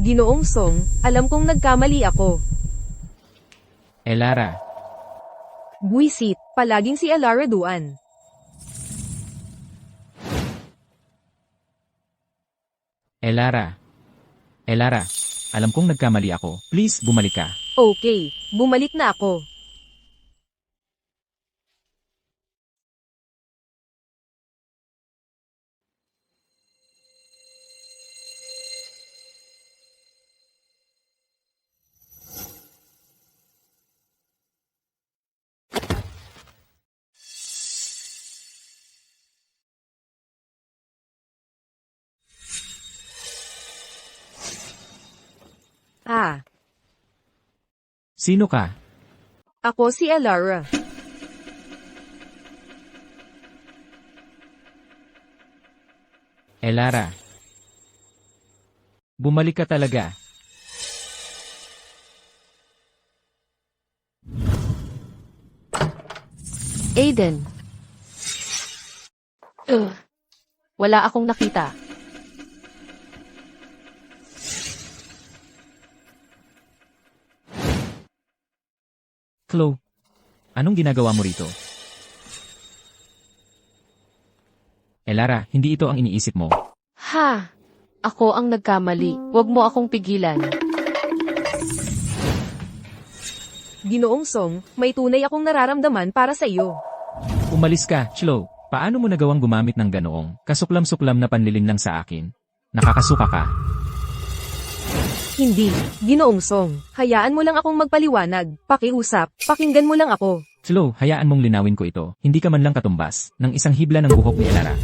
Speaker 1: Ginoong Song, alam kong nagkamali ako.
Speaker 2: Elara,
Speaker 1: Buisit, palaging si Elara Duan.
Speaker 2: Elara, alam kong nagkamali ako. Please, bumalik ka.
Speaker 1: Okay, bumalik na ako. Ah,
Speaker 2: Sino ka?
Speaker 1: ako si Elara.
Speaker 2: Elara. Bumalik ka talaga.
Speaker 3: Aiden. Wala akong nakita.
Speaker 2: Chloe, anong ginagawa mo rito? Elara, hindi ito ang iniisip mo.
Speaker 3: Ha! Ako ang nagkamali. Huwag mo akong pigilan.
Speaker 1: Ginoong Song, may tunay akong nararamdaman para sa iyo.
Speaker 2: Umalis ka, Chloe. Paano mo nagawang gumamit ng ganoong kasuklam-suklam na panliling lang sa akin? Nakakasuka ka.
Speaker 1: Hindi, Ginoong Song, hayaan mo lang akong magpaliwanag, pakiusap, pakinggan mo lang ako.
Speaker 2: Chloe, hayaan mong linawin ko ito. Hindi ka man lang katumbas ng isang hibla ng buhok ni Elara.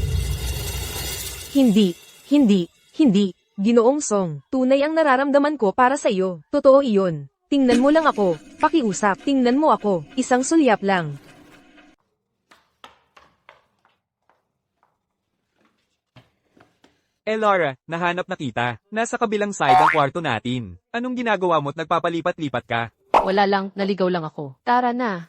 Speaker 1: Hindi, Ginoong Song, tunay ang nararamdaman ko para sa iyo. Totoo iyon. Tingnan mo lang ako, pakiusap, tingnan mo ako, isang sulyap lang.
Speaker 4: Laura, nahanap na kita. Nasa kabilang side ang kwarto natin. Anong ginagawa mo't nagpapalipat-lipat ka?
Speaker 3: Wala lang, naligaw lang ako. Tara na.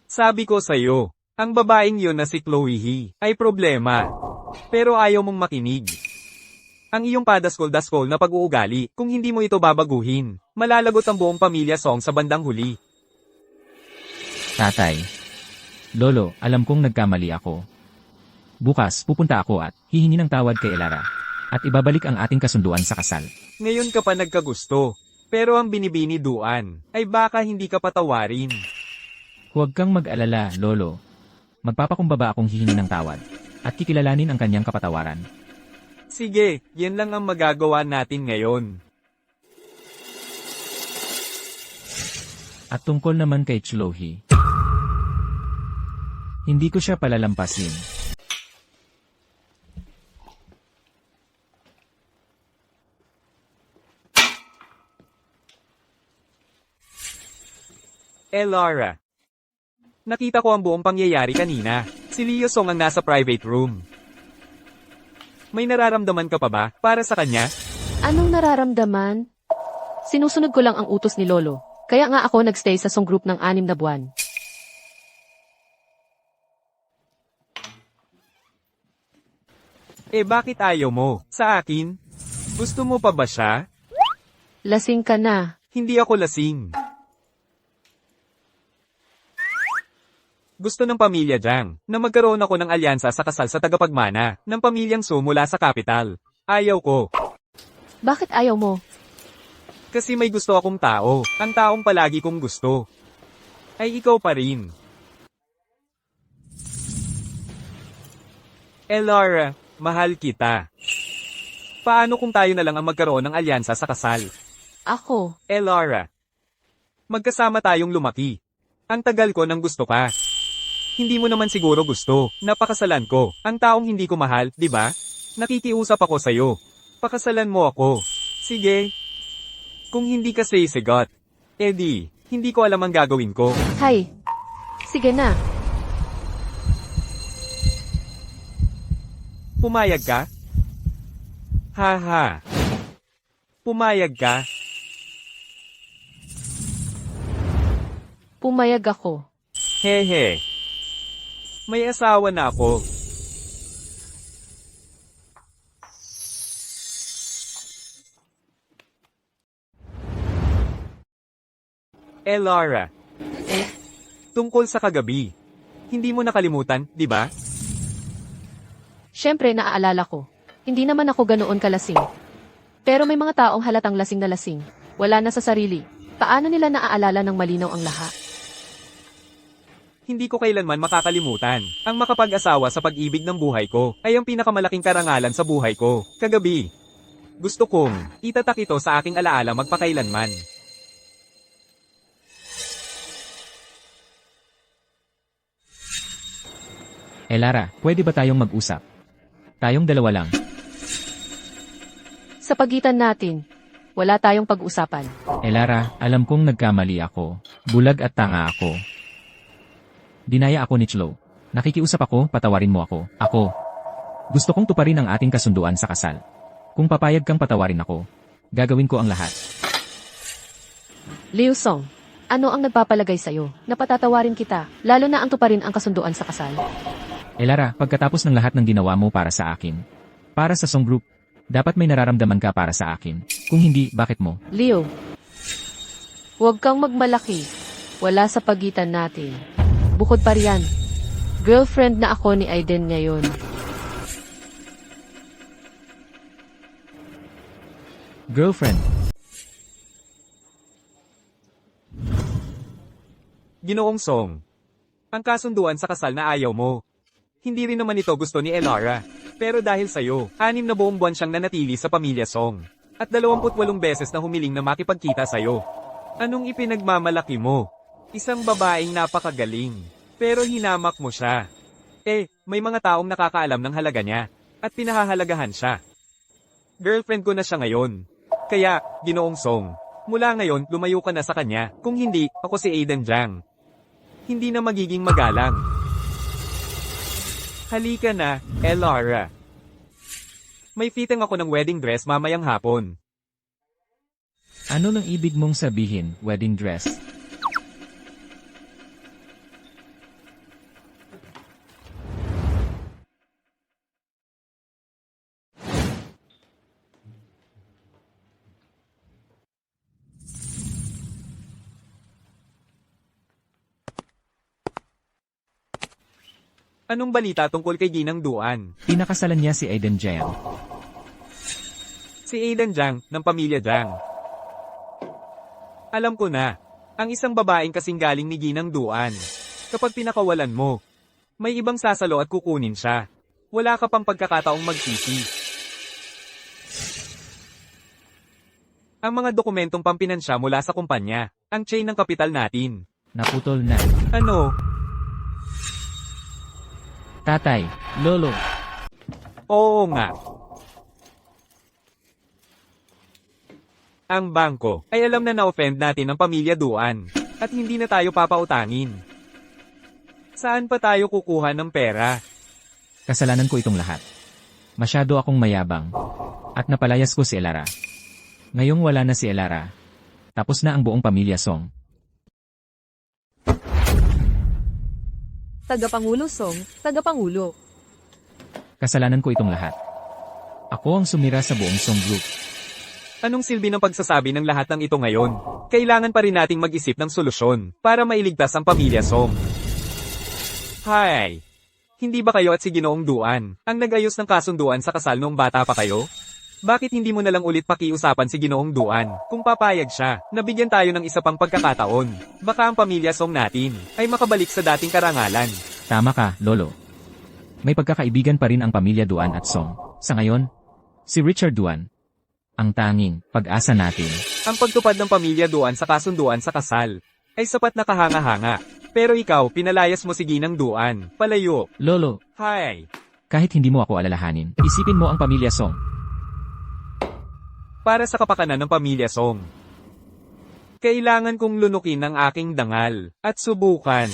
Speaker 4: Sabi ko sa'yo, ang babaeng yun na si Chloe He ay problema. Pero ayaw mong makinig. Ang iyong padaskol-daskol na pag-uugali, kung hindi mo ito babaguhin, malalagot ang buong pamilya Song sa bandang huli.
Speaker 2: Tatay. Lolo, alam kong nagkamali ako. Bukas, pupunta ako at hihingi ng tawad kay Elara. At ibabalik ang ating kasunduan sa kasal.
Speaker 4: Ngayon ka pa nagkagusto. Pero ang binibini duan, ay baka hindi ka patawarin.
Speaker 2: Huwag kang mag-alala, Lolo. Magpapakumbaba akong hihingi ng tawad. At kikilalanin ang kanyang kapatawaran.
Speaker 4: Sige, yan lang ang magagawa natin ngayon.
Speaker 2: At tungkol naman kay Chloe. Hindi ko siya palalampasin.
Speaker 4: Elara. Nakita ko ang buong pangyayari kanina. Si Leo Song ang nasa private room. May nararamdaman ka pa ba para sa kanya?
Speaker 3: Anong nararamdaman? Sinusunod ko lang ang utos ni Lolo. Kaya nga ako nagstay sa Song Group ng 6 na buwan.
Speaker 4: Eh bakit ayaw mo? Sa akin? Gusto mo pa ba siya?
Speaker 3: Lasing ka na.
Speaker 4: Hindi ako lasing. Gusto ng pamilya Jiang na magkaroon ako ng alyansa sa kasal sa tagapagmana ng pamilyang Su mula sa kapital. Ayaw ko.
Speaker 3: Bakit ayaw mo?
Speaker 4: Kasi may gusto akong tao. Ang taong palagi kong gusto. Ay ikaw pa rin. Elara, mahal kita. Paano kung tayo na lang ang magkaroon ng alyansa sa kasal?
Speaker 3: Ako.
Speaker 4: Elara. Magkasama tayong lumaki. Ang tagal ko nang gusto ka. Hindi mo naman siguro gusto. Napakasalan ko. Ang taong hindi ko mahal, di ba? Nakikiusap ako sa'yo. Pakasalan mo ako. Sige. Kung hindi ka sisigot, Eddie, hindi ko alam ang gagawin ko.
Speaker 3: Hay. Sige na.
Speaker 4: Pumayag ka? Haha. Pumayag ka?
Speaker 3: Pumayag ako.
Speaker 4: Hehe. May asawa na ako. Elara. Tungkol sa kagabi. Hindi mo nakalimutan, di ba?
Speaker 3: Siyempre naaalala ko. Hindi naman ako ganoon kalasing. Pero may mga taong halatang lasing na lasing. Wala na sa sarili. Paano nila naaalala ng malinaw ang lahat?
Speaker 4: Hindi ko kailanman makakalimutan. Ang makapag-asawa sa pag-ibig ng buhay ko ay ang pinakamalaking karangalan sa buhay ko. Kagabi. Gusto kong itatak ito sa aking alaala magpakailanman.
Speaker 2: Elara, pwede ba tayong mag-usap? Tayong dalawa lang.
Speaker 3: Sa pagitan natin, wala tayong pag-usapan.
Speaker 2: Elara, alam kong nagkamali ako. Bulag at tanga ako. Dinaya ako ni Chlo. Nakikiusap ako, patawarin mo ako. Ako. Gusto kong tuparin ang ating kasunduan sa kasal. Kung papayag kang patawarin ako, gagawin ko ang lahat.
Speaker 3: Liu Song, ano ang nagpapalagay sa'yo na patatawarin kita, lalo na ang tuparin ang kasunduan sa kasal?
Speaker 2: Elara, pagkatapos ng lahat ng ginawa mo para sa akin, para sa Song Group, dapat may nararamdaman ka para sa akin. Kung hindi, bakit mo?
Speaker 3: Liu, huwag kang magmalaki. Wala sa pagitan natin. Bukod pa riyan, girlfriend na ako ni Aiden ngayon.
Speaker 2: Girlfriend.
Speaker 4: Ginoong Song. Ang kasunduan sa kasal na ayaw mo. Hindi rin naman ito gusto ni Elara. Pero dahil sa'yo, 6 na buong buwan siyang nanatili sa pamilya Song. At 28 beses na humiling na makipagkita sa'yo. Anong ipinagmamalaki mo? Isang babaeng napakagaling. Pero hinamak mo siya. May mga taong nakakaalam ng halaga niya. At pinahahalagahan siya. Girlfriend ko na siya ngayon. Kaya, Ginoong Song, mula ngayon, lumayo ka na sa kanya. Kung hindi, ako si Aiden Jiang. Hindi na magiging magalang. Halika na, Elara. May fitting ako ng wedding dress mamayang hapon.
Speaker 2: Ano nang ibig mong sabihin, wedding dress?
Speaker 4: Anong balita tungkol kay Ginang Duan?
Speaker 2: Pinakasalan niya si Aiden Jiang.
Speaker 4: Si Aiden Jiang, ng pamilya Jiang. Alam ko na. Ang isang babaeng kasing galing ni Ginang Duan. Kapag pinakawalan mo, may ibang sasalo at kukunin siya. Wala ka pang pagkakataong magsisi. Ang mga dokumentong pampinansya mula sa kumpanya, ang chain ng kapital natin.
Speaker 2: Naputol na.
Speaker 4: Ano?
Speaker 2: Tatay, lolo,
Speaker 4: Oo nga. Ang bangko ay alam na na-offend natin ang pamilya Duan at hindi na tayo papautangin. Saan pa tayo kukuha ng pera?
Speaker 2: kasalanan ko itong lahat. Masyado akong mayabang. At napalayas ko si Elara. Ngayong wala na si Elara. Tapos na ang buong pamilya Song.
Speaker 1: Tagapangulo Song, Tagapangulo.
Speaker 2: Kasalanan ko itong lahat. Ako ang sumira sa buong Song Group.
Speaker 4: Anong silbi ng pagsasabi ng lahat ng ito ngayon? Kailangan pa rin nating mag-isip ng solusyon para mailigtas ang pamilya Song. Hi! Hindi ba kayo at si Ginoong Duan ang nag-ayos ng kasunduan sa kasal noong bata pa kayo? Bakit hindi mo na lang ulit pakiusapan si Ginoong Duan kung papayag siya na bigyan tayo ng isa pang pagkakataon? Baka ang pamilya Song natin ay makabalik sa dating karangalan.
Speaker 2: Tama ka, Lolo. May pagkakaibigan pa rin ang pamilya Duan at Song. Sa ngayon, si Richard Duan. Ang tanging pag-asa natin.
Speaker 4: Ang pagtupad ng pamilya Duan sa kasunduan sa kasal ay sapat na kahanga-hanga. Pero ikaw, pinalayas mo si Ginang Duan. Palayo.
Speaker 2: Lolo,
Speaker 4: Hi!
Speaker 2: kahit hindi mo ako alalahanin, isipin mo ang pamilya Song.
Speaker 4: Para sa kapakanan ng pamilya Song. Kailangan kong lunukin ang aking dangal at subukan.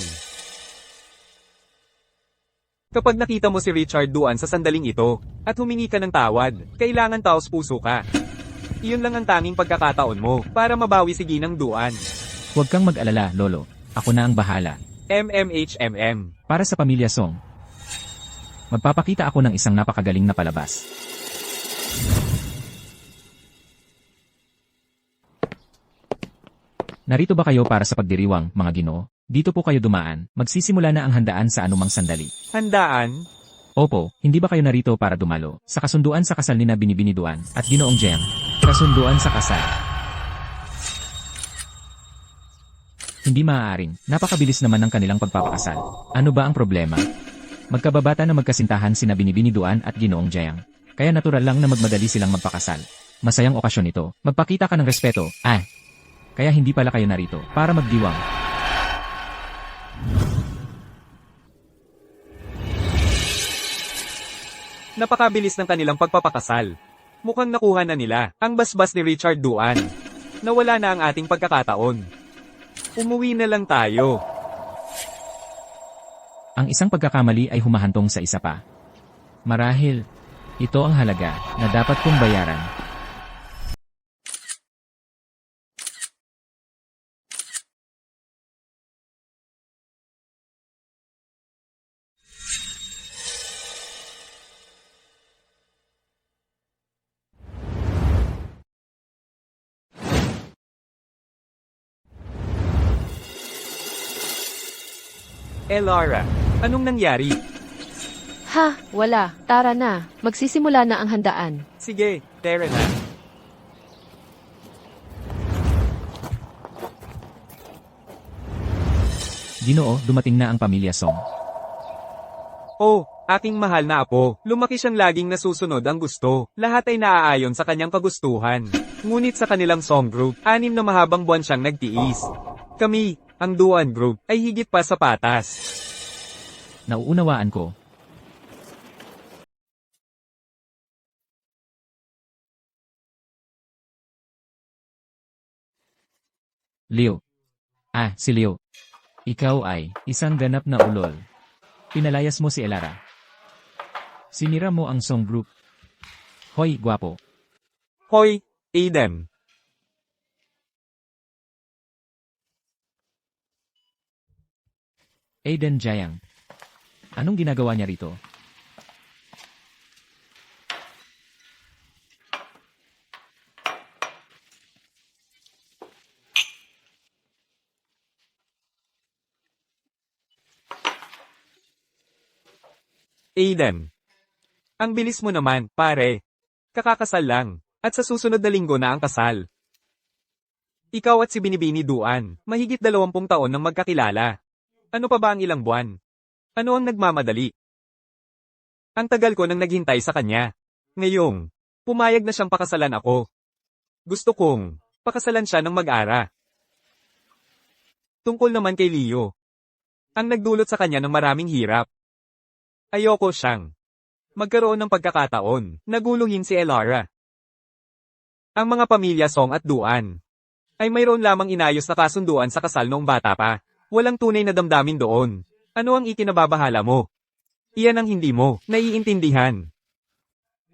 Speaker 4: Kapag nakita mo si Richard Duan sa sandaling ito at humingi ka ng tawad, kailangan taos puso ka. Iyon lang ang tanging pagkakataon mo para mabawi si Ginang Duan.
Speaker 2: Huwag kang mag-alala, Lolo. Ako na ang bahala.
Speaker 4: MMHMM.
Speaker 2: Para sa pamilya Song. Magpapakita ako ng isang napakagaling na palabas. Narito ba kayo para sa pagdiriwang, mga Ginoo? Dito po kayo dumaan, magsisimula na ang handaan sa anumang sandali.
Speaker 4: Handaan?
Speaker 2: Opo, hindi ba kayo narito para dumalo? Sa kasunduan sa kasal ni na Binibini Duan at Ginoong Jem. Kasunduan sa kasal. Hindi maaaring, napakabilis naman ng kanilang pagpapakasal. Ano ba ang problema? Magkababata na magkasintahan sina Binibini Duan at Ginoong Jayang. Kaya natural lang na magmadali silang magpakasal. Masayang okasyon ito. Magpakita ka ng respeto. Kaya hindi pala kayo narito para magdiwang.
Speaker 4: Napakabilis ng kanilang pagpapakasal. Mukhang nakuha na nila ang basbas ni Richard Duan. Nawala na ang ating pagkakataon. Umuwi na lang tayo.
Speaker 2: Ang isang pagkakamali ay humahantong sa isa pa. Marahil, ito ang halaga na dapat kong bayaran.
Speaker 4: Elara, anong nangyari?
Speaker 3: Ha, wala. Tara na. Magsisimula na ang handaan.
Speaker 4: Sige, tara na.
Speaker 2: Ginoo, dumating na ang pamilya Song.
Speaker 4: Oh, aking mahal na apo, lumaki siyang laging nasusunod ang gusto. Lahat ay naaayon sa kanyang kagustuhan. Ngunit sa kanilang song group, 6 na mahabang buwan siyang nagtiis. Kami, ang Duan Group, ay higit pa sa patas.
Speaker 2: Nauunawaan ko. Leo. Si Leo. Ikaw ay isang ganap na ulol. Pinalayas mo si Elara. Sinira mo ang Song Group. Hoy, gwapo.
Speaker 4: Hoy, Aiden.
Speaker 2: Aiden Jiang. Anong ginagawa niya rito?
Speaker 4: Aiden. Ang bilis mo naman, pare. Kakakasal lang. At sa susunod na linggo na ang kasal. Ikaw at si Binibini Duan, mahigit 20 taon nang magkakilala. Ano pa ba ang ilang buwan? Ano ang nagmamadali? Ang tagal ko nang naghintay sa kanya. Ngayong, pumayag na siyang pakasalan ako. Gusto kong, pakasalan siya ng mag-ara. Tungkol naman kay Leo. Ang nagdulot sa kanya ng maraming hirap. Ayoko siyang magkaroon ng pagkakataon, naguluhin si Elara. Ang mga pamilya Song at Duan ay mayroon lamang inayos na kasunduan sa kasal noong bata pa. Walang tunay na damdamin doon. Ano ang ikinababahala mo? Iyan ang hindi mo naiintindihan.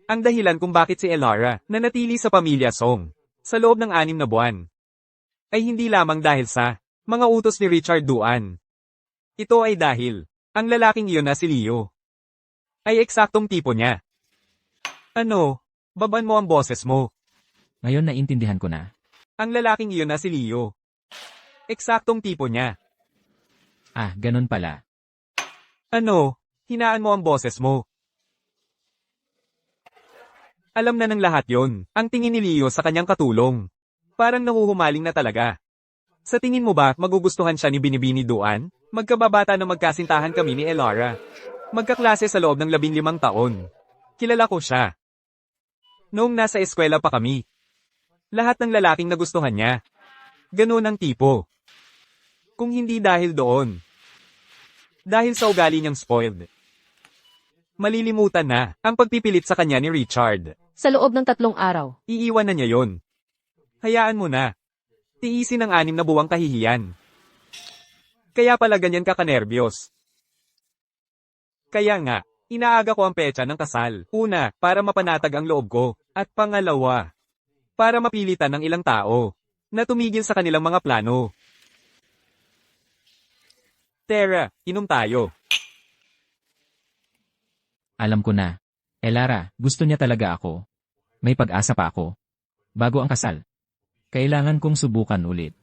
Speaker 4: Ang dahilan kung bakit si Elara nanatili sa pamilya Song sa loob ng 6 na buwan ay hindi lamang dahil sa mga utos ni Richard Duan. Ito ay dahil ang lalaking iyon na si Leo ay eksaktong tipo niya. Ano? Baban mo ang boses mo.
Speaker 2: Ngayon naintindihan ko na.
Speaker 4: Ang lalaking iyon na si Leo. Eksaktong tipo niya.
Speaker 2: Ah, ganun pala.
Speaker 4: Ano? Hinaan mo ang boses mo. Alam na ng lahat yon, ang tingin ni Leo sa kanyang katulong. Parang nahuhumaling na talaga. Sa tingin mo ba, magugustuhan siya ni Binibini Duan? Magkababata na magkasintahan kami ni Elara. Magkaklase sa loob ng 15 taon. Kilala ko siya. Noong nasa eskwela pa kami. Lahat ng lalaking nagustuhan niya. Ganun ang tipo. Kung hindi dahil doon. Dahil sa ugali niyang spoiled. Malilimutan na ang pagpipilit sa kanya ni Richard.
Speaker 3: Sa loob ng 3 araw,
Speaker 4: Iiwan na niya yon. Hayaan mo na. Tiisin ang 6 na buwang kahihiyan. Kaya pala ganyan ka kanerbiyos. Kaya nga, inaaga ko ang petsa ng kasal. Una, para mapanatag ang loob ko. At pangalawa, para mapilitan ng ilang tao na tumigil sa kanilang mga plano. Tara, inom tayo.
Speaker 2: Alam ko na. Elara, gusto niya talaga ako. May pag-asa pa ako. Bago ang kasal. Kailangan kong subukan ulit.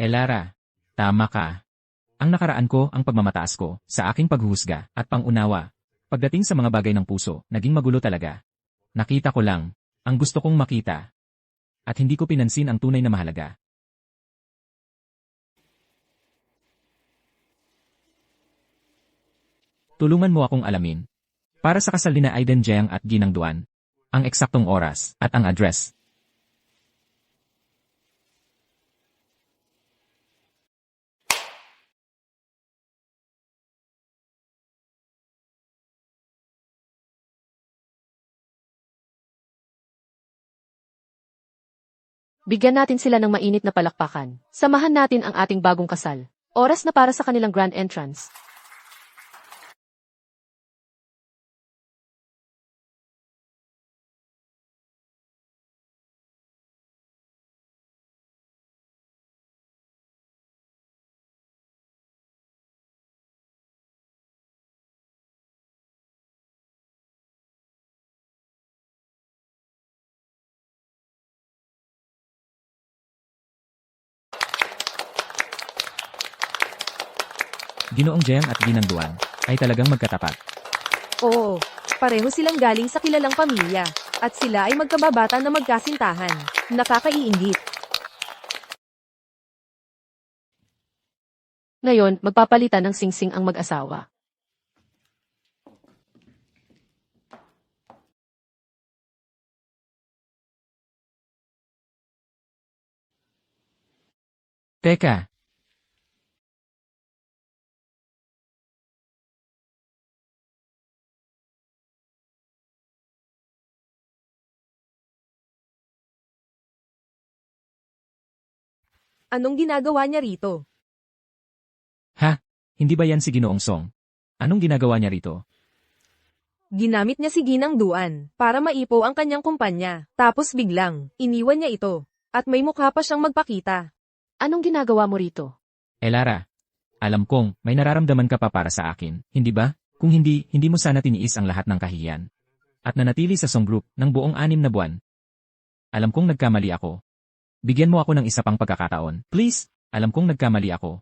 Speaker 2: Elara, tama ka. Ang nakaraan ko ang pagmamataas ko sa aking paghuhusga at pangunawa. Pagdating sa mga bagay ng puso, naging magulo talaga. Nakita ko lang ang gusto kong makita. At hindi ko pinansin ang tunay na mahalaga. Tulungan mo akong alamin. Para sa kasal ni na Aiden Jiang at Ginang Duan, ang eksaktong oras at ang address.
Speaker 3: bigyan natin sila ng mainit na palakpakan. Samahan natin ang ating bagong kasal. Oras na para sa kanilang grand entrance.
Speaker 2: Ginoong Jiang at Ginang Duan ay talagang magkatapat.
Speaker 1: Oo, pareho silang galing sa kilalang pamilya. At sila ay magkababata na magkasintahan. Nakakaiinggit.
Speaker 3: Ngayon, magpapalitan ng singsing ang mag-asawa.
Speaker 2: Teka,
Speaker 1: Anong ginagawa niya rito?
Speaker 2: ha? Hindi ba yan si Ginoong Song? Anong ginagawa niya rito?
Speaker 1: Ginamit niya si Ginang Duan para maipo ang kanyang kumpanya. Tapos biglang, iniwan niya ito. At may mukha pa siyang magpakita.
Speaker 3: Anong ginagawa mo rito?
Speaker 2: Elara, alam kong may nararamdaman ka pa para sa akin, hindi ba? Kung hindi, hindi mo sana tiniis ang lahat ng kahiyan. at nanatili sa song group ng buong 6 na buwan. Alam kong nagkamali ako. Bigyan mo ako ng isa pang pagkakataon. Please, alam kong nagkamali ako.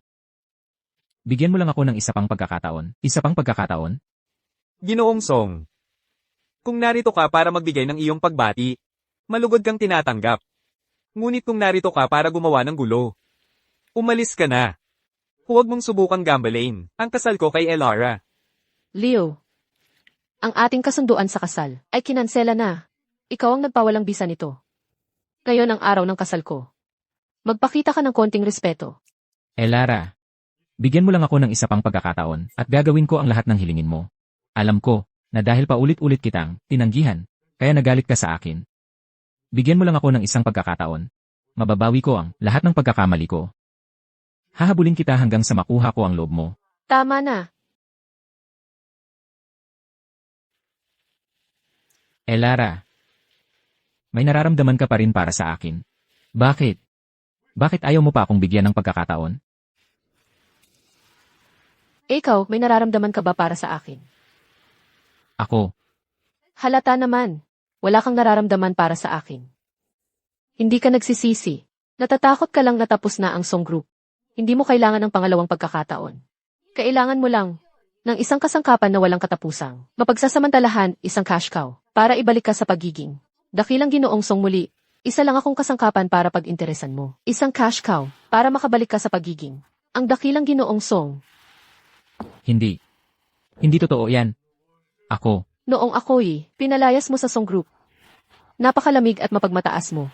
Speaker 2: Bigyan mo lang ako ng isa pang pagkakataon. Isa pang pagkakataon?
Speaker 4: Ginoong Song. Kung narito ka para magbigay ng iyong pagbati, malugod kang tinatanggap. Ngunit kung narito ka para gumawa ng gulo, umalis ka na. Huwag mong subukang gambalain ang kasal ko kay Elara.
Speaker 3: Leo, ang ating kasunduan sa kasal ay kinansela na. Ikaw ang nagpawalang bisa nito. Ngayon ang araw ng kasal ko. Magpakita ka ng konting respeto.
Speaker 2: Elara, bigyan mo lang ako ng isa pang pagkakataon at gagawin ko ang lahat ng hilingin mo. Alam ko na dahil paulit-ulit kitang tinanggihan, kaya nagalit ka sa akin. Bigyan mo lang ako ng isang pagkakataon. Mababawi ko ang lahat ng pagkakamali ko. Hahabulin kita hanggang sa makuha ko ang loob mo.
Speaker 3: Tama na.
Speaker 2: Elara, may nararamdaman ka pa rin para sa akin. Bakit? Bakit ayaw mo pa akong bigyan ng pagkakataon?
Speaker 3: Ikaw, may nararamdaman ka ba para sa akin?
Speaker 2: Ako,
Speaker 3: Halata naman. Wala kang nararamdaman para sa akin. Hindi ka nagsisisi. Natatakot ka lang na tapos na ang song group. Hindi mo kailangan ng pangalawang pagkakataon. Kailangan mo lang ng isang kasangkapan na walang katapusang. Mapagsasamantalahan, isang cash cow, para ibalik ka sa pagiging dakilang Ginoong Song muli. Isa lang akong kasangkapan para pag-interesan mo. Isang cash cow, para makabalik ka sa pagiging ang dakilang Ginoong Song.
Speaker 2: hindi. Hindi totoo yan. Ako,
Speaker 3: Noong ako'y pinalayas mo sa song group. Napakalamig at mapagmataas mo.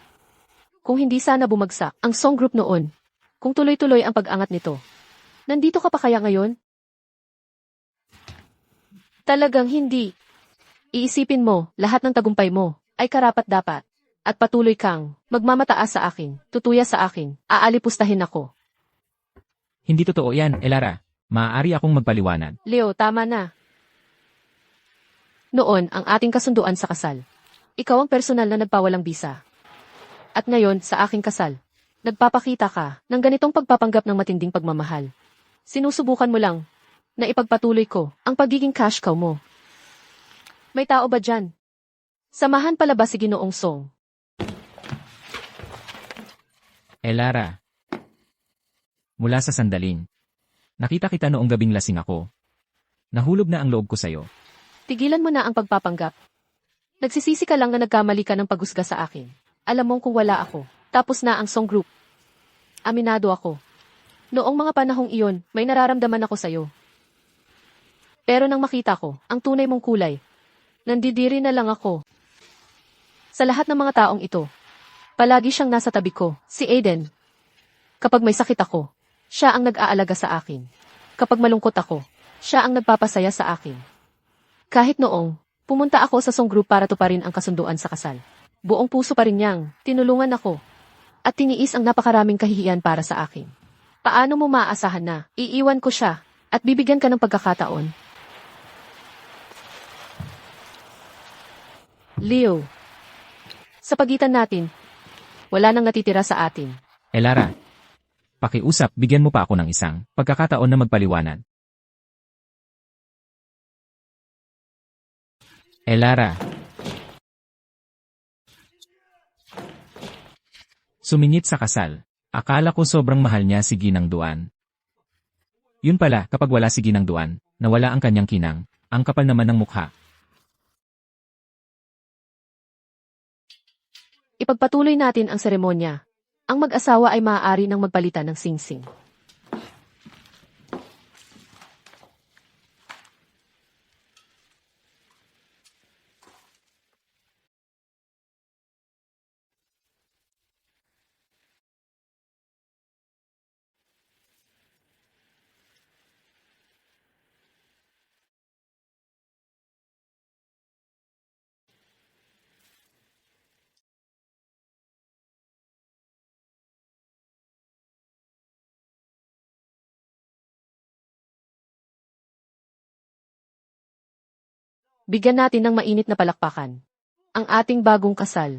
Speaker 3: Kung hindi sana bumagsak ang song group noon, kung tuloy-tuloy ang pag-angat nito, nandito ka pa kaya ngayon? Talagang hindi. Iisipin mo, lahat ng tagumpay mo ay karapat-dapat. At patuloy kang magmamataas sa akin, tutuya sa akin, aalipustahin ako.
Speaker 2: hindi totoo yan, Elara. Maaari akong magpaliwanag.
Speaker 3: Leo, tama na. Noon ang ating kasunduan sa kasal. Ikaw ang personal na nagpawalang bisa. At ngayon, sa aking kasal, nagpapakita ka ng ganitong pagpapanggap ng matinding pagmamahal. Sinusubukan mo lang na ipagpatuloy ko ang pagiging cash cow mo. May tao ba dyan? Samahan pala ba si Ginoong Song?
Speaker 2: Elara, mula sa sandaling. Nakita kita noong gabing lasing ako. Nahulog na ang loob ko sa'yo.
Speaker 3: Tigilan mo na ang pagpapanggap. Nagsisisi ka lang na nagkamali ka ng paghusga sa akin. Alam mong kung wala ako, tapos na ang song group. Aminado ako. Noong mga panahong iyon, may nararamdaman ako sa'yo. Pero nang makita ko, ang tunay mong kulay, nandidiri na lang ako. Sa lahat ng mga taong ito, palagi siyang nasa tabi ko, si Aiden. Kapag may sakit ako, siya ang nag-aalaga sa akin. Kapag malungkot ako, siya ang nagpapasaya sa akin. Kahit noong, pumunta ako sa song group para tuparin ang kasunduan sa kasal. Buong puso pa rin niyang tinulungan ako at tiniis ang napakaraming kahihiyan para sa akin. Paano mo maaasahan na iiwan ko siya at bibigyan ka ng pagkakataon? Leo, sa pagitan natin, wala nang natitira sa atin.
Speaker 2: Elara, pakiusap, bigyan mo pa ako ng isang pagkakataon na magpaliwanag. Elara. Sumingit sa kasal. Akala ko sobrang mahal niya si Ginang Duan. Yun pala, kapag wala si Ginang Duan, nawala ang kanyang kinang, ang kapal naman ng mukha.
Speaker 3: Ipagpatuloy natin ang seremonya. Ang mag-asawa ay maaari nang magpalitan ng singsing. Bigyan natin ng mainit na palakpakan ang ating bagong kasal.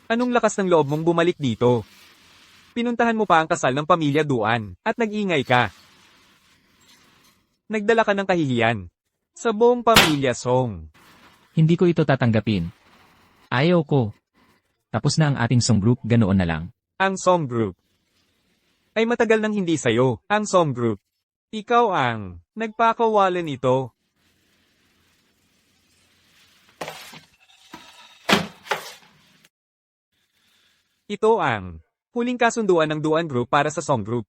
Speaker 4: Anong lakas ng loob mong bumalik dito? Pinuntahan mo pa ang kasal ng pamilya Duan, at nag-ingay ka. Nagdala ka ng kahihiyan. Sa buong pamilya Song.
Speaker 2: Hindi ko ito tatanggapin. Ayaw ko. Tapos na ang ating song group, ganoon na lang.
Speaker 4: Ang Song Group. Ay matagal nang hindi sayo, ang Song Group. Ikaw ang nagpakawalan nito. Ito ang huling kasunduan ng Duan Group para sa Song Group.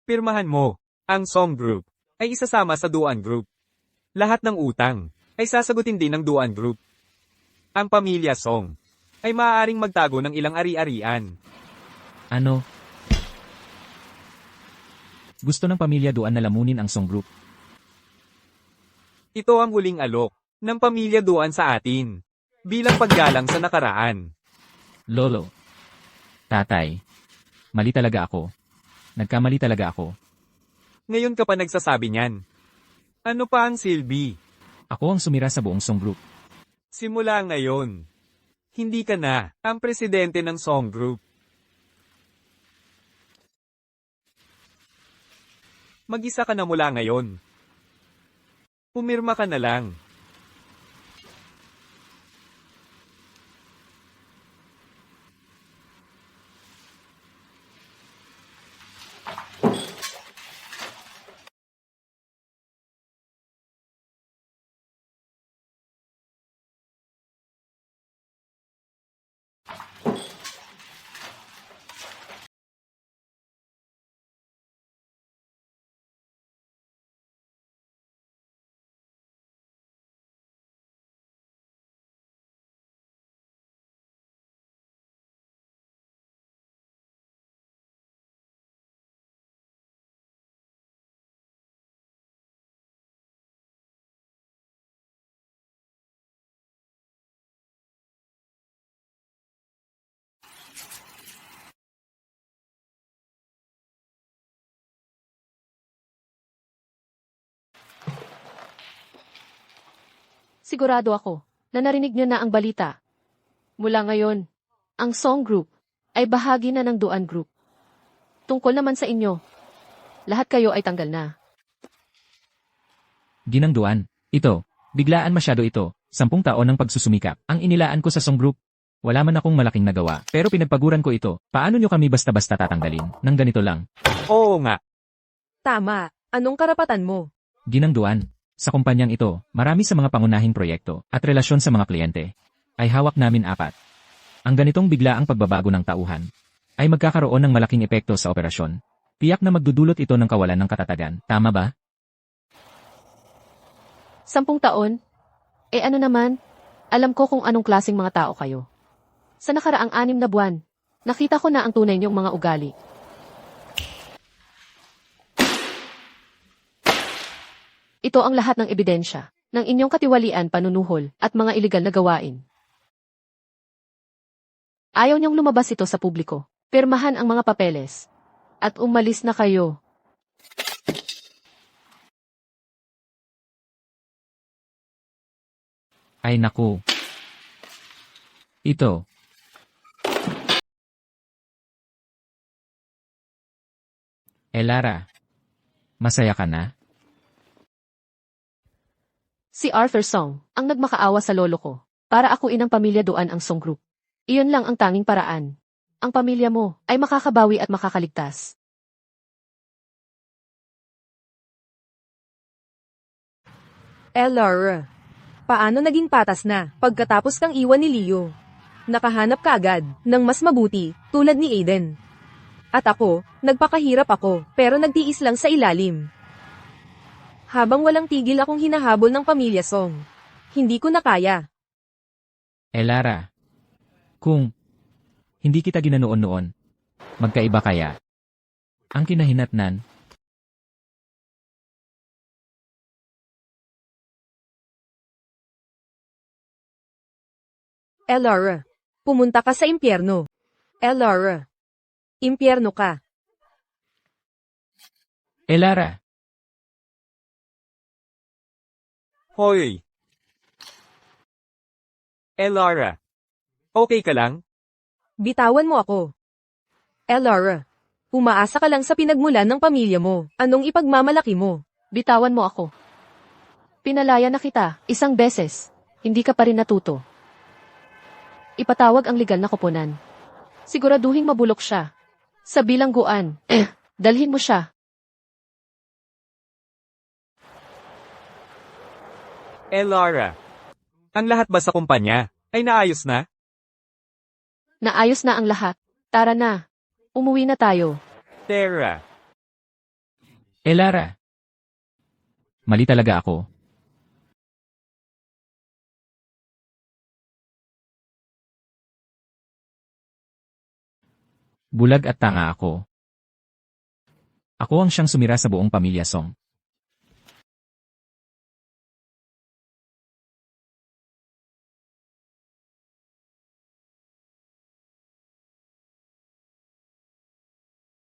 Speaker 4: Pirmahan mo, ang Song Group ay isasama sa Duan Group. Lahat ng utang ay sasagutin din ng Duan Group. Ang pamilya Song ay maaaring magtago ng ilang ari-arian.
Speaker 2: Ano? Gusto ng pamilya Duan na lamunin ang song group.
Speaker 4: Ito ang huling alok ng pamilya Duan sa atin bilang paggalang sa nakaraan.
Speaker 2: Lolo. Tatay. Mali talaga ako. Nagkamali talaga ako.
Speaker 4: Ngayon ka pa nagsasabi niyan. Ano pa ang silbi?
Speaker 2: Ako ang sumira sa buong song group.
Speaker 4: Simula ngayon, hindi ka na ang presidente ng Song Group. Mag-isa ka na mula ngayon. Pumirma ka na lang.
Speaker 3: Sigurado ako na narinig niyo na ang balita. Mula ngayon, ang Song Group ay bahagi na ng Duan Group. Tungkol naman sa inyo, lahat kayo ay tanggal na.
Speaker 2: Ginang Duan. Ito. Biglaan masyado ito. 10 taon ng pagsusumikap. Ang inilaan ko sa song group. Wala man akong malaking nagawa. Pero pinagpaguran ko ito. Paano nyo kami basta-basta tatanggalin? Nang ganito lang.
Speaker 4: Oo nga.
Speaker 1: Tama, anong karapatan mo?
Speaker 2: Ginang Duan. Sa kumpanyang ito, marami sa mga pangunahing proyekto at relasyon sa mga kliyente ay hawak namin 4. Ang ganitong biglaang pagbabago ng tauhan ay magkakaroon ng malaking epekto sa operasyon. Tiyak na magdudulot ito ng kawalan ng katatagan. Tama ba?
Speaker 3: 10 taon? Ano naman? Alam ko kung anong klaseng mga tao kayo. Sa nakaraang 6 na buwan, nakita ko na ang tunay niyong mga ugali. Ito ang lahat ng ebidensya ng inyong katiwalian, panunuhol, at mga iligal na gawain. Ayaw niyong lumabas ito sa publiko. Pirmahan ang mga papeles. At umalis na kayo.
Speaker 2: Ay naku. Ito. Lara. Masaya ka na?
Speaker 3: Si Arthur Song ang nagmakaawa sa lolo ko para akuin ang pamilya Duan ang Song Group. Iyon lang ang tanging paraan. Ang pamilya mo ay makakabawi at makakaligtas.
Speaker 1: Laura. Paano naging patas na pagkatapos kang iwan ni Leo? Nakahanap ka agad ng mas mabuti tulad ni Aiden. At ako, nagpakahirap ako pero nagtiis lang sa ilalim. Habang walang tigil akong hinahabol ng pamilya Song. Hindi ko na kaya.
Speaker 2: Lara. Kung hindi kita ginanoon noon, magkaiba kaya? Ang kinahinatnan,
Speaker 1: Laura. Pumunta ka sa impyerno. Laura. Impyerno ka.
Speaker 2: Lara.
Speaker 4: Hoy! Lara. Okay ka lang?
Speaker 1: Bitawan mo ako. Elara. Umaasa ka lang sa pinagmulan ng pamilya mo. Anong ipagmamalaki mo?
Speaker 3: Bitawan mo ako. Pinalaya na kita, 1 beses. Hindi ka pa rin natuto. Ipatawag ang legal na koponan. Siguraduhing mabulok siya. Sa bilangguan, dalhin mo siya.
Speaker 4: Lara. Ang lahat ba sa kumpanya ay naayos na?
Speaker 3: Naayos na ang lahat. Tara na. Umuwi na tayo.
Speaker 4: Tara.
Speaker 2: Lara. Mali talaga ako. Bulag at tanga ako. Ako ang siyang sumira sa buong pamilya Song.